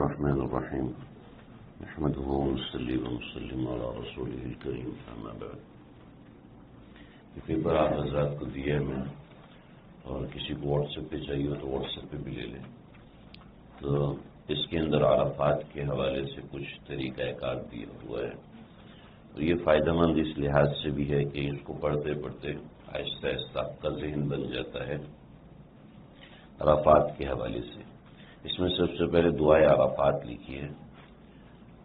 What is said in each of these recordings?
الرحمن الرحیم نحمده ونصلي ونسلم على رسوله الكريم اما بعد. یہ پیپر آپ حضرات کو دیا ہے میں، اور کسی کو واٹس ایپ پہ چاہیے ہو تو واٹس ایپ پہ بھی لے لیں. تو اس کے اندر عرفات کے حوالے سے کچھ طریقہ کار دیا ہوا ہے، اور یہ فائدہ مند اس لحاظ سے بھی ہے کہ اس کو پڑھتے پڑھتے آہستہ آہستہ آپ کا ذہن بن جاتا ہے عرفات کے حوالے سے. اس میں سب سے پہلے دعائے عرفات لکھی ہے.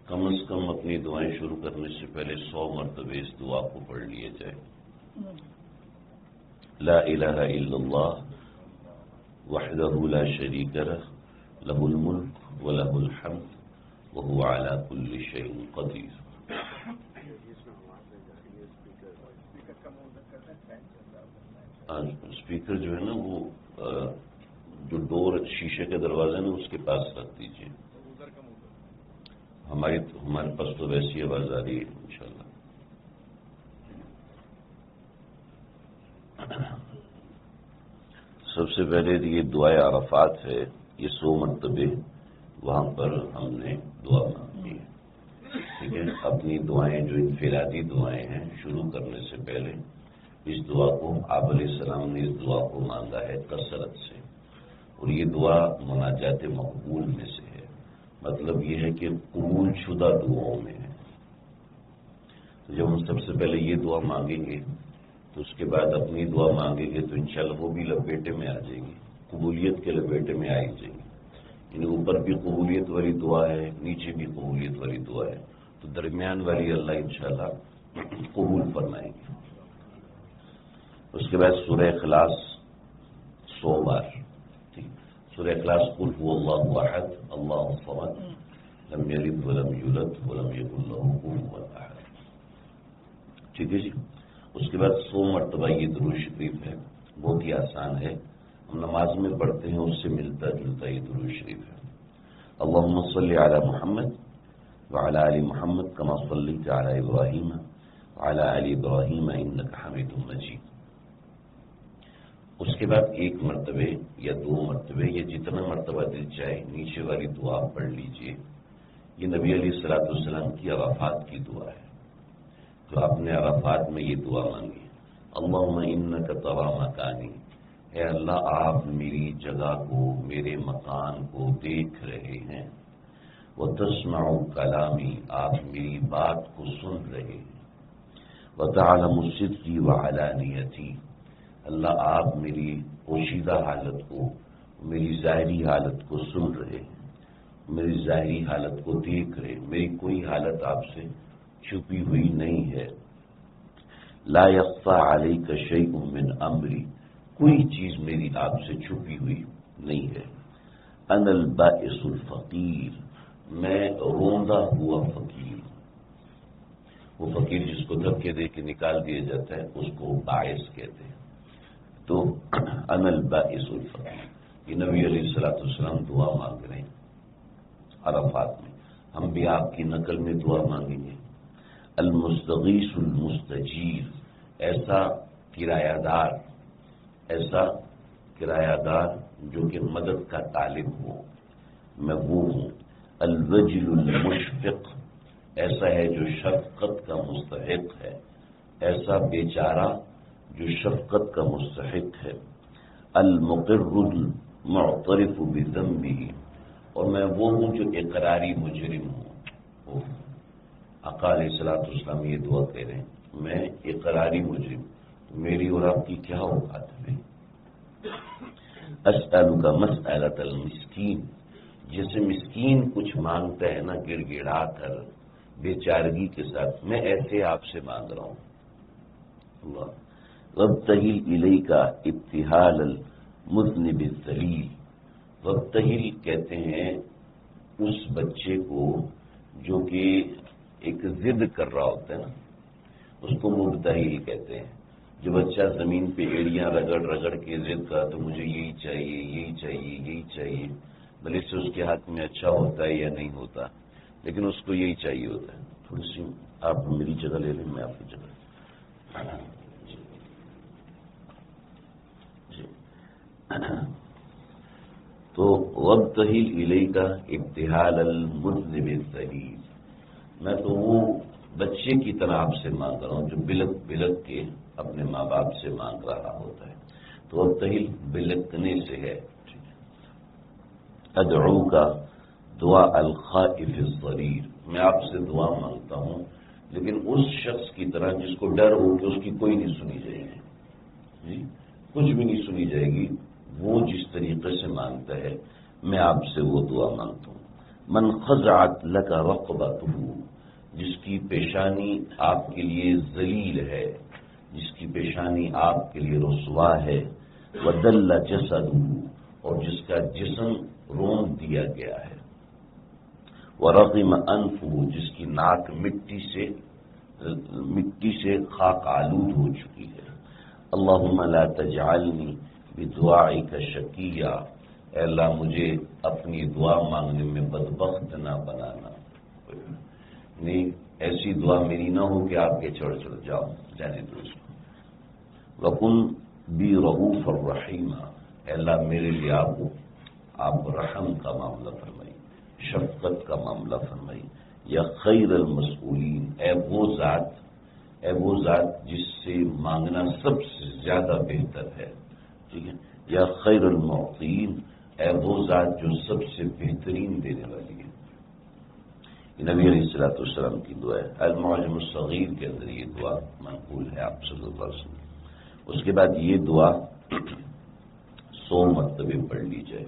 کم از کم اپنی دعائیں شروع کرنے سے پہلے 100 مرتبہ اس دعا کو پڑھ لیا جائے. لا الہ الا اللہ وحدہ لا شریک لہ لہ الملک ولہ الحمد وہو علی کل شیء قدیر. اسپیکر جو ہے نا وہ جو ڈور شیشے کے دروازے نا اس کے پاس رکھ دیجیے. ہمارے پاس تو ویسی آواز آ رہی ہے انشاءاللہ. سب سے پہلے یہ دعائے عرفات ہے، یہ 100 مرتبہ وہاں پر ہم نے دعا مانگی ہے. ٹھیک ہے، اپنی دعائیں جو انفرادی دعائیں ہیں شروع کرنے سے پہلے اس دعا کو آپ علیہ السلام نے اس دعا کو مانگا ہے کثرت سے، اور یہ دعا مناجات مقبول میں سے ہے. مطلب یہ ہے کہ قبول شدہ دعاؤں میں ہے. تو جب ہم سب سے پہلے یہ دعا مانگیں گے تو اس کے بعد اپنی دعا مانگیں گے تو انشاءاللہ وہ بھی لپیٹے میں آ جائیں گی، قبولیت کے لپیٹے میں آئی جائیں گی. یعنی اوپر بھی قبولیت والی دعا ہے، نیچے بھی قبولیت والی دعا ہے، تو درمیان والی اللہ انشاءاللہ قبول فرمائیں گے. اس کے بعد سورہ اخلاص 100 بار. سورہ اخلاص قل هو اللہ احد اللہ الصمد لم یلد ولم یولد ولم یکن لہ کفوا احد. ٹھیک ہے جی. اس کے بعد 100 مرتبہ یہ درود شریف ہے، بہت ہی آسان ہے، ہم نماز میں پڑھتے ہیں، اس سے ملتا جلتا یہ درود شریف ہے. اللہم صلی علی محمد وعلی آل محمد کما صلیت علی ابراہیم وعلی آل ابراہیم انک حمید مجید. اس کے بعد 1 مرتبہ یا 2 مرتبہ یا جتنا مرتبہ دل چاہے نیچے والی دعا پڑھ لیجئے. یہ نبی علیہ الصلوۃ والسلام کی عرفات کی دعا ہے. تو آپ نے عرفات میں یہ دعا مانگی، اللہم انک تری مکانی، اے اللہ آپ میری جگہ کو، میرے مکان کو دیکھ رہے ہیں. وتسمع کلامی، آپ میری بات کو سن رہے ہیں. وتعلم صدقی وعلانیتی، اللہ آپ میری پوشیدہ حالت کو، میری ظاہری حالت کو سن رہے ہیں، میری ظاہری حالت کو دیکھ رہے ہیں. میری کوئی حالت آپ سے چھپی ہوئی نہیں ہے. لا یخفی علیک شیء من امری، کوئی چیز میری آپ سے چھپی ہوئی نہیں ہے. انا البائس الفقیر، میں روندہ ہوا فقیر. وہ فقیر جس کو دھکے دے کے نکال دیا جاتا ہے اس کو باعث کہتے ہیں. تو انا البائس الفقیر، یہ نبی علیہ الصلوۃ والسلام دعا مانگ رہے ہیں عرفات میں. ہم بھی آپ کی نقل میں دعا مانگیں گے. المستغیث المستجیر، ایسا کرایہ دار جو کہ مدد کا طالب ہو، میں وہ ہوں. الوجل المشفق، ایسا ہے جو شفقت کا مستحق ہے، ایسا بیچارہ جو شفقت کا مستحق ہے. المقر المعترف بذنبہ، اور میں وہ ہوں جو اقراری مجرم ہوں. آقا علیہ الصلوۃ والسلام یہ دعا کہہ رہے ہیں، میں اقراری مجرم، میری اور آپ کی کیا اوقات ہے. اسألک مسألۃ المسکین، جیسے مسکین کچھ مانگتا ہے نا گڑ گڑا کر بے چارگی کے ساتھ، میں ایسے آپ سے مانگ رہا ہوں. اللہ وابتہل الیک ابتہال المذنب الذلیل. وابتہل کہتے ہیں اس بچے کو جو کہ ایک ضد کر رہا ہوتا ہے نا، اس کو مبتہل کہتے ہیں. جو بچہ زمین پہ ایڑیاں رگڑ رگڑ کے ضد کا تو مجھے یہی چاہیے یہی چاہیے یہی چاہیے، بھلے سے اس کے ہاتھ میں اچھا ہوتا ہے یا نہیں ہوتا، لیکن اس کو یہی چاہیے ہوتا ہے. تھوڑی سی آپ میری جگہ لے لیں، میں آپ کی جگہ. تو وابتہل الیک ابتہال المذنب الذلیل، میں تو وہ بچے کی طرح آپ سے مانگ رہا ہوں جو بلک بلک کے اپنے ماں باپ سے مانگ رہا ہوتا ہے. تو وابتہل بلکنے سے ہے. ادعو کا دعا الخائف الضریر، میں آپ سے دعا مانگتا ہوں لیکن اس شخص کی طرح جس کو ڈر ہو کہ اس کی کوئی نہیں سنی جائے گی، جی کچھ بھی نہیں سنی جائے گی. وہ جس طریقے سے مانگتا ہے میں آپ سے وہ دعا مانگتا ہوں. من خضعت لک رقبتہ، جس کی پیشانی آپ کے لیے ذلیل ہے، جس کی پیشانی آپ کے لیے رسوا ہے. وذل جسدہ، اور جس کا جسم رون دیا گیا ہے. ورغم انفہ، جس کی ناک مٹی سے خاک آلود ہو چکی ہے. اللہم لا تجعلنی بدعائک شقیہ، اے اللہ مجھے اپنی دعا مانگنے میں بدبخت نہ بنانا. نہیں ایسی دعا میری نہ ہو کہ آپ کے چڑھ جاؤ، جانے دو اس کو. وکن بی رؤوف الرحیم، اے اللہ میرے لیے آپ رحم کا معاملہ فرمائی، شفقت کا معاملہ فرمائی. یا خیر المسئولین، اے وہ ذات جس سے مانگنا سب سے زیادہ بہتر ہے. ٹھیک ہے. یا خیر المعطین، اے وہ ذات جو سب سے بہترین دینے والی ہے. یہ نبی علیہ الصلوۃ والسلام کی دعا ہے. المعجم الصغیر کے اندر یہ دعا منقول ہے آپ صلی اللہ علیہ وسلم. اس کے بعد یہ دعا 100 مرتبے پڑھ لی جائے.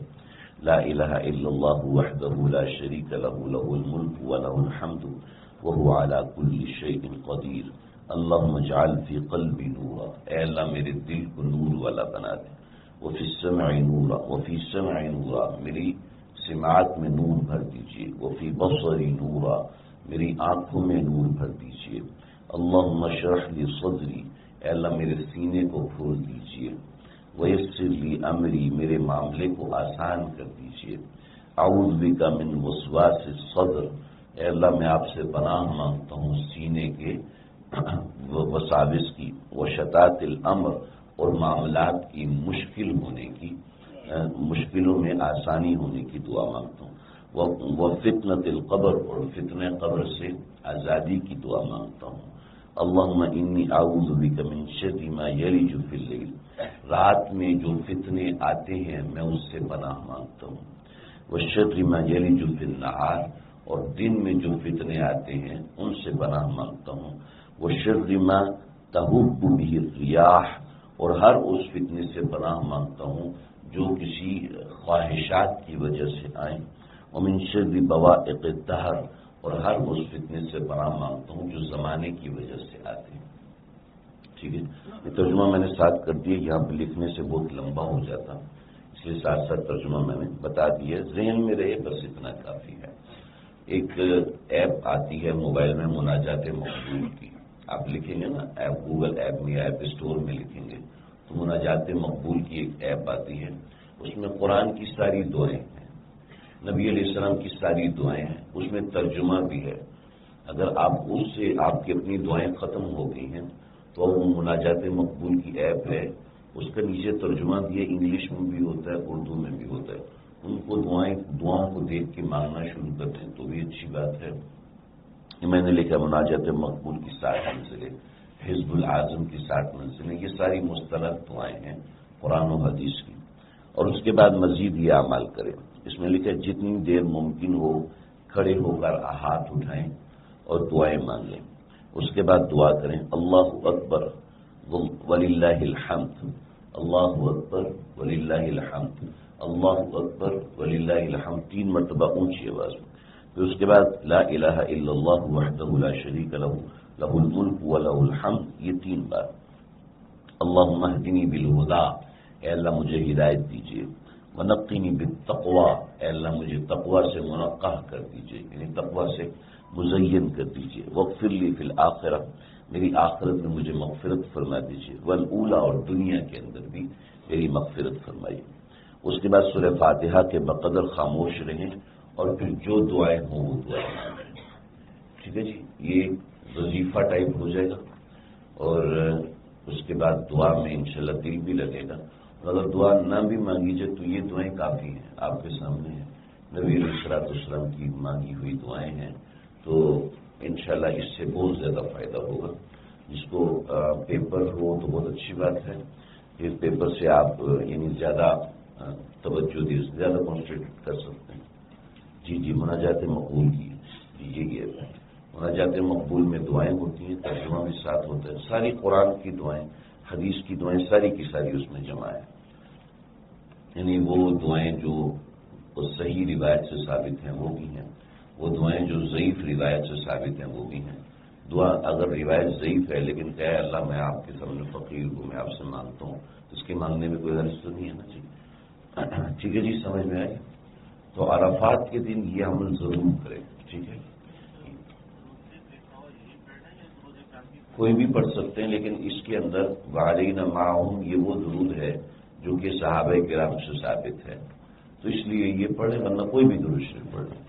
لا الہ الا اللہ وحدہ لا شریک لہ لہ الملک ولہ الحمد وہو علی کل شیء قدیر. اللہم اجعل فی قلبی نورا، اے اللہ میرے دل کو نور والا بنا دے. وفی السمع نورا، وفی سمع نورا، میری سماعت میں نور بھر دیجیے. وفی بصری نورا، میری آنکھوں میں نور بھر دیجیے. اللہم اشرح لی صدری، اے اللہ میرے سینے کو کھول دیجیے. ویسر لی امری، میرے معاملے کو آسان کر دیجیے. اعوذ بک من وسواس الصدر، اے اللہ میں آپ سے پناہ مانگتا ہوں سینے کے وساوس کی. وشتات الامر، اور معاملات کی مشکلوں میں آسانی ہونے کی دعا مانگتا ہوں. وفتنۃ القبر، اور فتنہ قبر سے آزادی کی دعا مانگتا ہوں. اللہم انی اعوذ بک من شر ما یلج فی اللیل، رات میں جو فتنے آتے ہیں میں اس سے پناہ مانگتا ہوں. وشر ما یلج فی النہار، اور دن میں جو فتنے آتے ہیں ان سے پناہ مانگتا ہوں. وشر ما تہب بہ الریاح، اور ہر اس فتنے سے پناہ مانگتا ہوں جو کسی خواہشات کی وجہ سے آئیں. ومن شر بوائق الدہر، اور ہر اس فتنے سے پناہ مانگتا ہوں جو زمانے کی وجہ سے آتے ہیں. ٹھیک ہے. یہ ترجمہ میں نے ساتھ کر دیا، یہاں پہ لکھنے سے بہت لمبا ہو جاتا، اس لیے ساتھ ساتھ ترجمہ میں نے بتا دیا. ذہن میں رہے بس اتنا کافی ہے. ایک ایپ آتی ہے موبائل میں مناجات مقبول کی، آپ لکھیں گے نا ایپ، گوگل ایپ میں ایپ اسٹور میں لکھیں گے تو مناجات مقبول کی ایک ایپ آتی ہے. اس میں قرآن کی ساری دعائیں ہیں، نبی علیہ السلام کی ساری دعائیں ہیں، اس میں ترجمہ بھی ہے. اگر آپ اس سے آپ کی اپنی دعائیں ختم ہو گئی ہیں تو وہ مناجات مقبول کی ایپ ہے، اس کا نیچے ترجمہ بھی ہے، انگلش میں بھی ہوتا ہے اردو میں بھی ہوتا ہے. ان کو دعاؤں کو دیکھ کے مانگنا شروع کرتے ہیں تو بھی اچھی بات ہے. میں نے لکھا مناجات مقبول کی 60 منزلیں، حزب العظم کی 60 منزلیں، یہ ساری مستند دعائیں ہیں قرآن و حدیث کی. اور اس کے بعد مزید یہ اعمال کریں. اس میں لکھا جتنی دیر ممکن ہو کھڑے ہو کر ہاتھ اٹھائیں اور دعائیں مانگیں. اس کے بعد دعا کریں اللہ اکبر وللہ الحمد، اللہ اکبر وللہ الحمد، اللہ اکبر وللہ الحمد 3 مرتبہ اونچی آواز میں. پھر اس کے بعد لا الہ الا اللہ وحدہ لا شریک لہ لہ الملک ولہ الحمد، یہ 3 بار. اللہم اہدنی بالہدی، اے اللہ مجھے ہدایت دیجیے. ونقنی بالتقوی، اے اللہ مجھے تقوی سے منقح کر دیجیے، یعنی تقوی سے مزین کر دیجیے. واغفر لی فی الآخرہ، میری آخرت میں مجھے مغفرت فرما دیجیے. والاولی، اور دنیا کے اندر بھی میری مغفرت فرمائیے. اس کے بعد سورہ فاتحہ کے بقدر خاموش رہیں اور پھر جو دعائیں ہوں وہ دعائیں مانگیں. ٹھیک ہے جی. یہ وظیفہ ٹائپ ہو جائے گا اور اس کے بعد دعا میں انشاءاللہ دل بھی لگے گا اگر دعا نہ بھی مانگی جائے تو یہ دعائیں کافی ہیں، آپ کے سامنے ہیں، نبی علیہ الصلوۃ والسلام کی مانگی ہوئی دعائیں ہیں، تو انشاءاللہ اس سے بہت زیادہ فائدہ ہوگا۔ جس کو پیپر ہو تو بہت اچھی بات ہے، پھر پیپر سے آپ یعنی زیادہ توجہ دے، زیادہ کانسنٹریٹ کر سکتے ہیں۔ جی مناجات مقبول کی یہ مناجات مقبول میں دعائیں ہوتی ہیں، ترجمہ بھی ساتھ ہوتا ہے، ساری قرآن کی دعائیں، حدیث کی دعائیں ساری کی ساری اس میں جمع ہے، یعنی وہ دعائیں جو صحیح روایت سے ثابت ہیں وہ بھی ہیں، وہ دعائیں جو ضعیف روایت سے ثابت ہیں وہ بھی ہیں۔ دعا اگر روایت ضعیف ہے لیکن کہے اللہ میں آپ کے سامنے فقیر ہوں، میں آپ سے مانگتا ہوں، اس کے مانگنے میں کوئی غرض تو نہیں ہے نا جی۔ ٹھیک ہے جی، سمجھ میں آئی؟ تو عرفات کے دن یہ عمل ضرور کرے، ٹھیک ہے؟ کوئی بھی پڑھ سکتے ہیں، لیکن اس کے اندر وعلینا معہم یہ وہ درود ہے جو کہ صحابہ کرام سے ثابت ہے، تو اس لیے یہ پڑھیں، ورنہ کوئی بھی درود شریف پڑھ لیں،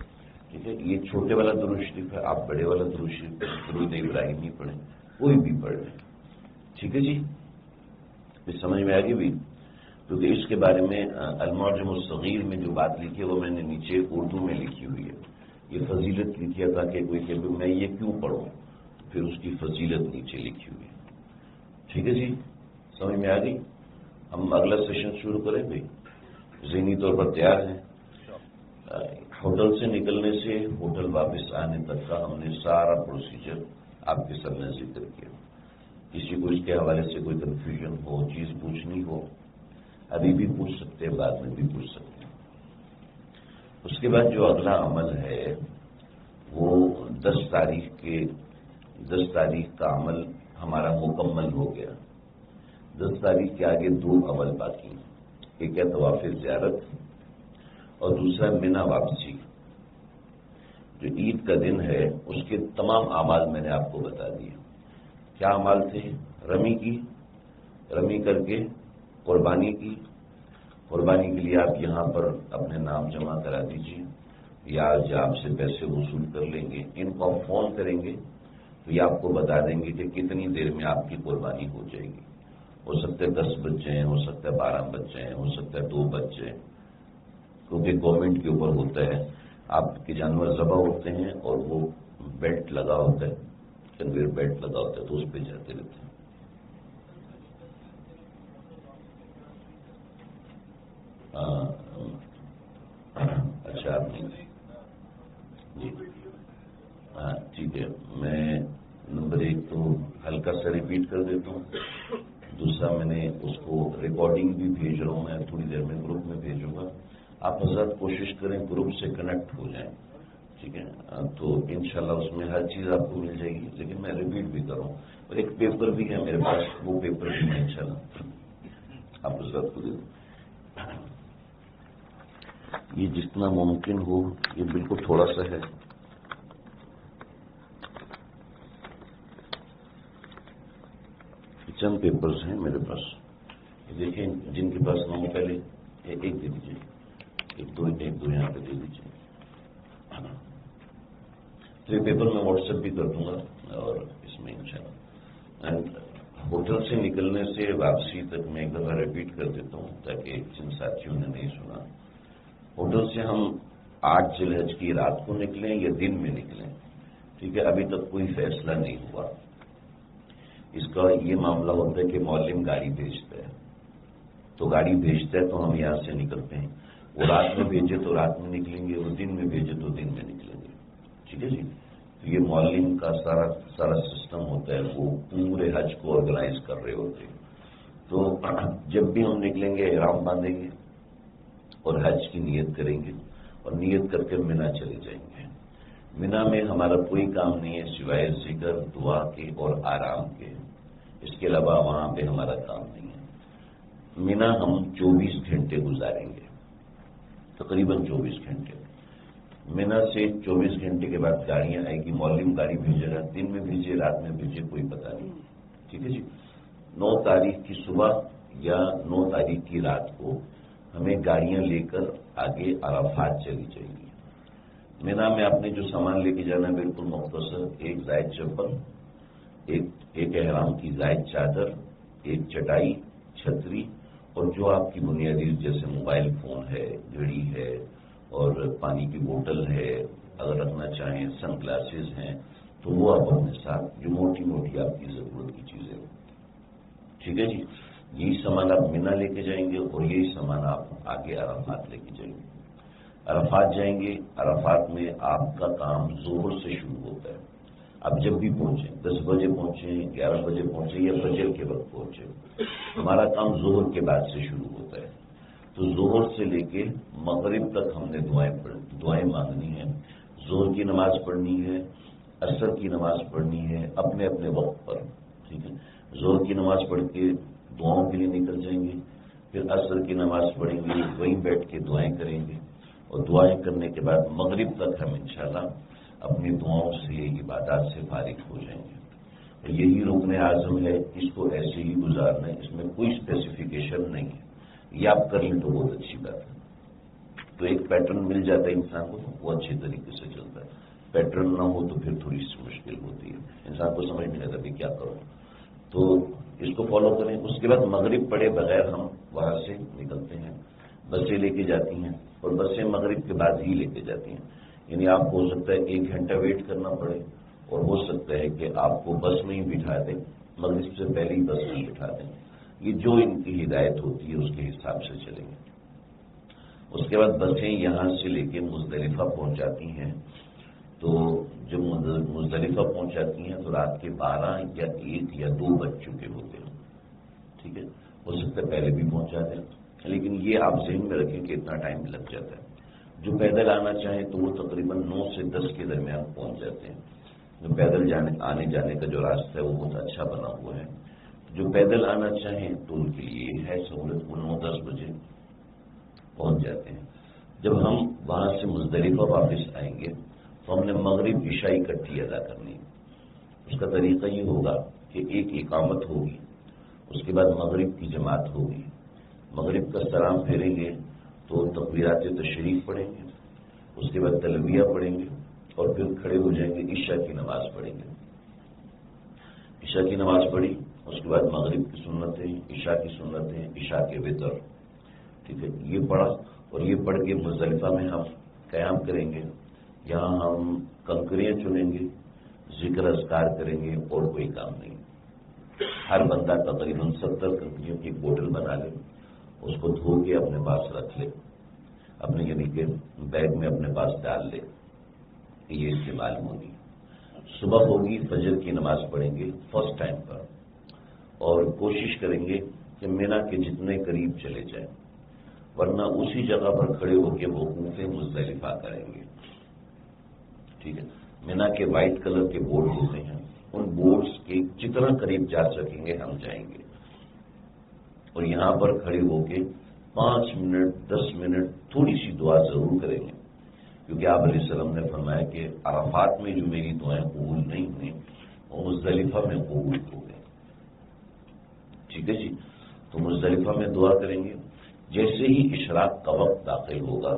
ٹھیک ہے؟ یہ چھوٹے والا درود شریف ہے، آپ بڑے والا درود شریف درود ابراہیمی پڑھیں، کوئی بھی پڑھ لیں، ٹھیک ہے جی؟ یہ سمجھ میں آ گئی بھی؟ کیونکہ اس کے بارے میں المعجم الصغیر میں جو بات لکھی ہے وہ میں نے نیچے اردو میں لکھی ہوئی ہے، یہ فضیلت لکھی ہے تاکہ کوئی کہ میں یہ کیوں پڑھوں، پھر اس کی فضیلت نیچے لکھی ہوئی ہے، ٹھیک ہے جی؟ سمجھ میں آ گئی؟ ہم اگلا سیشن شروع کریں بھائی، ذہنی طور پر تیار ہیں؟ ہوٹل سے نکلنے سے ہوٹل واپس آنے تک کا ہم نے سارا پروسیجر آپ کے سامنے ذکر کیا۔ کسی کو اس کے حوالے سے کوئی کنفیوژن ہو، چیز پوچھنی ہو، ابھی بھی پوچھ سکتے ہیں، بعد میں بھی پوچھ سکتے ہیں۔ اس کے بعد جو اگلا عمل ہے وہ 10 تاریخ کا عمل ہمارا مکمل ہو گیا۔ 10 تاریخ کے آگے 2 عمل باقی ہیں، ایک ہے طواف زیارت اور دوسرا منا واپسی۔ جو عید کا دن ہے اس کے تمام اعمال میں نے آپ کو بتا دیے۔ کیا اعمال تھے؟ رمی کر کے قربانی کی، قربانی کے لیے آپ یہاں پر اپنے نام جمع کرا دیجیے، یا آپ سے پیسے وصول کر لیں گے، ان کو آپ فون کریں گے تو یہ آپ کو بتا دیں گے کہ کتنی دیر میں آپ کی قربانی ہو جائے گی۔ ہو سکتا ہے 10 بج جائیں، ہو سکتا ہے 12 بج جائیں، ہو سکتا ہے 2 بج جائیں، کیونکہ گورنمنٹ کے اوپر ہوتا ہے۔ آپ کے جانور ذبح ہوتے ہیں اور وہ بیلٹ لگا ہوتا ہے، کنویئر بیلٹ لگا ہوتا ہے، تو اس پہ جاتے رہتے ہیں۔ اچھا آپ نہیں جی، ہاں ٹھیک ہے، میں نمبر 1 تو ہلکا سا ریپیٹ کر دیتا ہوں، دوسرا میں نے اس کو ریکارڈنگ بھی بھیج رہا ہوں، میں تھوڑی دیر میں گروپ میں بھیجوں گا۔ آپ حضرات کوشش کریں گروپ سے کنیکٹ ہو جائیں، ٹھیک ہے؟ تو انشاءاللہ اس میں ہر چیز آپ کو مل جائے گی، لیکن میں ریپیٹ بھی کروں، اور ایک پیپر بھی ہے میرے پاس، وہ پیپر بھی میں انشاءاللہ آپ حضرات کو دے دوں۔ یہ جتنا ممکن ہو، یہ بالکل تھوڑا سا ہے، چند پیپرز ہیں میرے پاس، دیکھیں جن کے پاس نہ ہو پہلے ایک دے دیجیے، ایک دو یہاں پہ دے دیجیے۔ تو یہ پیپر میں واٹس ایپ بھی کر دوں گا، اور اس میں انشاءاللہ ہوٹل سے نکلنے سے واپسی تک میں ایک دفعہ ریپیٹ کر دیتا ہوں تاکہ جن ساتھیوں نے نہیں سنا۔ ہوٹل سے ہم 8 ذی الحج کی رات کو نکلیں یا دن میں نکلیں، ٹھیک ہے؟ ابھی تک کوئی فیصلہ نہیں ہوا۔ اس کا یہ معاملہ ہوتا ہے کہ معلم گاڑی بھیجتا ہے، تو گاڑی بھیجتا ہے تو ہم یہاں سے نکلتے ہیں، وہ رات میں بھیجے تو رات میں نکلیں گے، وہ دن میں بھیجے تو دن میں نکلیں گے، ٹھیک ہے جی؟ تو یہ معلم کا سارا سسٹم ہوتا ہے، وہ پورے حج کو آرگنائز کر رہے ہوتے ہیں۔ تو جب بھی ہم نکلیں گے احرام باندھیں گے اور حج کی نیت کریں گے، اور نیت کر کے منا چلے جائیں گے۔ منا میں ہمارا کوئی کام نہیں ہے سوائے ذکر، دعا کے اور آرام کے، اس کے علاوہ وہاں پہ ہمارا کام نہیں ہے۔ منا ہم 24 گھنٹے گزاریں گے، تقریباً 24 گھنٹے۔ منا سے 24 گھنٹے کے بعد گاڑیاں آئے گی، معلم گاڑی بھیجے گا، دن میں بھیجے رات میں بھیجے کوئی پتہ نہیں، ٹھیک ہے جی؟ 9 تاریخ کی صبح یا 9 تاریخ کی رات کو ہمیں گاڑیاں لے کر آگے عرفات چلی جائیں گی۔ منا میں آپ نے جو سامان لے کے جانا ہے بالکل مختصر، ایک زائد چپل، ایک احرام کی زائد چادر، ایک چٹائی، چھتری اور جو آپ کی بنیادی جیسے موبائل فون ہے، گھڑی ہے اور پانی کی بوتل ہے، اگر رکھنا چاہیں سن گلاسز ہیں تو وہ آپ اپنے ساتھ جو موٹی موٹی آپ کی ضرورت کی چیزیں ہوں. ٹھیک ہے جی. یہی سامان آپ مینا لے کے جائیں گے اور یہی سامان آپ آگے عرفات لے کے جائیں گے. عرفات جائیں گے، عرفات میں آپ کا کام ظہر سے شروع ہوتا ہے. آپ جب بھی پہنچیں، 10 بجے پہنچیں، 11 بجے پہنچیں یا فجر کے وقت پہنچیں، ہمارا کام ظہر کے بعد سے شروع ہوتا ہے. تو ظہر سے لے کے مغرب تک ہم نے دعائیں مانگنی ہیں. ظہر کی نماز پڑھنی ہے، عصر کی نماز پڑھنی ہے اپنے اپنے وقت پر. ٹھیک ہے. ظہر کی نماز پڑھ کے دعاؤں کے لیے نکل جائیں گے، پھر عصر کی نماز پڑھیں گے، وہیں بیٹھ کے دعائیں کریں گے، اور دعائیں کرنے کے بعد مغرب تک ہم انشاءاللہ اپنی دعاؤں سے، عبادات سے فارغ ہو جائیں گے. اور یہی رکن اعظم ہے، اس کو ایسے ہی گزارنا ہے، اس میں کوئی اسپیسیفکیشن نہیں ہے. یہ آپ کر لیں تو بہت اچھی بات ہے. تو ایک پیٹرن مل جاتا ہے انسان کو، وہ اچھے طریقے سے چلتا ہے. پیٹرن نہ ہو تو پھر تھوڑی سی مشکل ہوتی ہے، انسان کو سمجھ نہیں آتا کہ کیا کروں. تو اس کو فالو کریں. اس کے بعد مغرب پڑے بغیر ہم وہاں سے نکلتے ہیں. بسیں لے کے جاتی ہیں اور بسیں مغرب کے بعد ہی لے کے جاتی ہیں. یعنی آپ کو ہو سکتا ہے 1 گھنٹہ ویٹ کرنا پڑے، اور ہو سکتا ہے کہ آپ کو بس میں ہی بٹھا دیں، مغرب سے پہلے ہی بس میں بٹھا دیں. یہ جو ان کی ہدایت ہوتی ہے اس کے حساب سے چلیں گے. اس کے بعد بسیں یہاں سے لے کے مزدلفہ پہنچاتی ہیں. تو جب مزدلفہ پہنچاتی ہیں تو رات کے 12 یا 1 یا 2 بج چکے ہوتے ہیں. ٹھیک ہے. ہو سکتا ہے پہلے بھی پہنچا دیں، لیکن یہ آپ ذہن میں رکھیں کہ اتنا ٹائم لگ جاتا ہے. جو پیدل آنا چاہیں تو وہ تقریباً 9 سے 10 کے درمیان پہنچ جاتے ہیں. جو پیدل آنے جانے کا جو راستہ ہے وہ بہت اچھا بنا ہوا ہے. جو پیدل آنا چاہیں تو ان کے لیے ہے سہولت، وہ 9-10 بجے پہنچ جاتے ہیں. جب ہم وہاں سے مزدلفہ واپس آئیں گے تو ہم نے مغرب عشاء اکٹھی ادا کرنی ہے. اس کا طریقہ یہ ہوگا کہ ایک اقامت ہوگی، اس کے بعد مغرب کی جماعت ہوگی. مغرب کا سلام پھیریں گے تو تکبیرات تشریف پڑھیں گے، اس کے بعد تلبیہ پڑھیں گے اور پھر کھڑے ہو جائیں گے، عشاء کی نماز پڑھیں گے. عشاء کی نماز پڑھی، اس کے بعد مغرب کی سنتیں، عشاء کی سنتیں، عشاء کے وتر. ٹھیک ہے. یہ پڑھا اور یہ پڑھ کے مزدلفہ میں ہم قیام کریں گے. یہاں ہم کنکریاں چنیں گے، ذکر اذکار کریں گے اور کوئی کام نہیں. ہر بندہ تقریباً 70 کنکریوں کی بوتل بنا لے، اس کو دھو کے اپنے پاس رکھ لے، اپنے یعنی کہ بیگ میں اپنے پاس ڈال لے. یہ استعمال ہوگی. صبح ہوگی، فجر کی نماز پڑھیں گے فرسٹ ٹائم پر، اور کوشش کریں گے کہ مینا کے جتنے قریب چلے جائیں، ورنہ اسی جگہ پر کھڑے ہو کے وقوف مزدلفہ کریں گے. ٹھیک ہے. مینا کے وائٹ کلر کے بورڈ ہوتے ہیں، ان بورڈز کے جتنا قریب جا سکیں گے ہم جائیں گے، اور یہاں پر کھڑے ہو کے 5 منٹ 10 منٹ تھوڑی سی دعا ضرور کریں گے، کیونکہ آپ علیہ السلام نے فرمایا کہ عرفات میں جو میری دعائیں قبول نہیں ہوئیں وہ مزدلفہ میں قبول ہو گئے. ٹھیک ہے جی. تو مزدلفہ میں دعا کریں گے. جیسے ہی اشراق کا وقت داخل ہوگا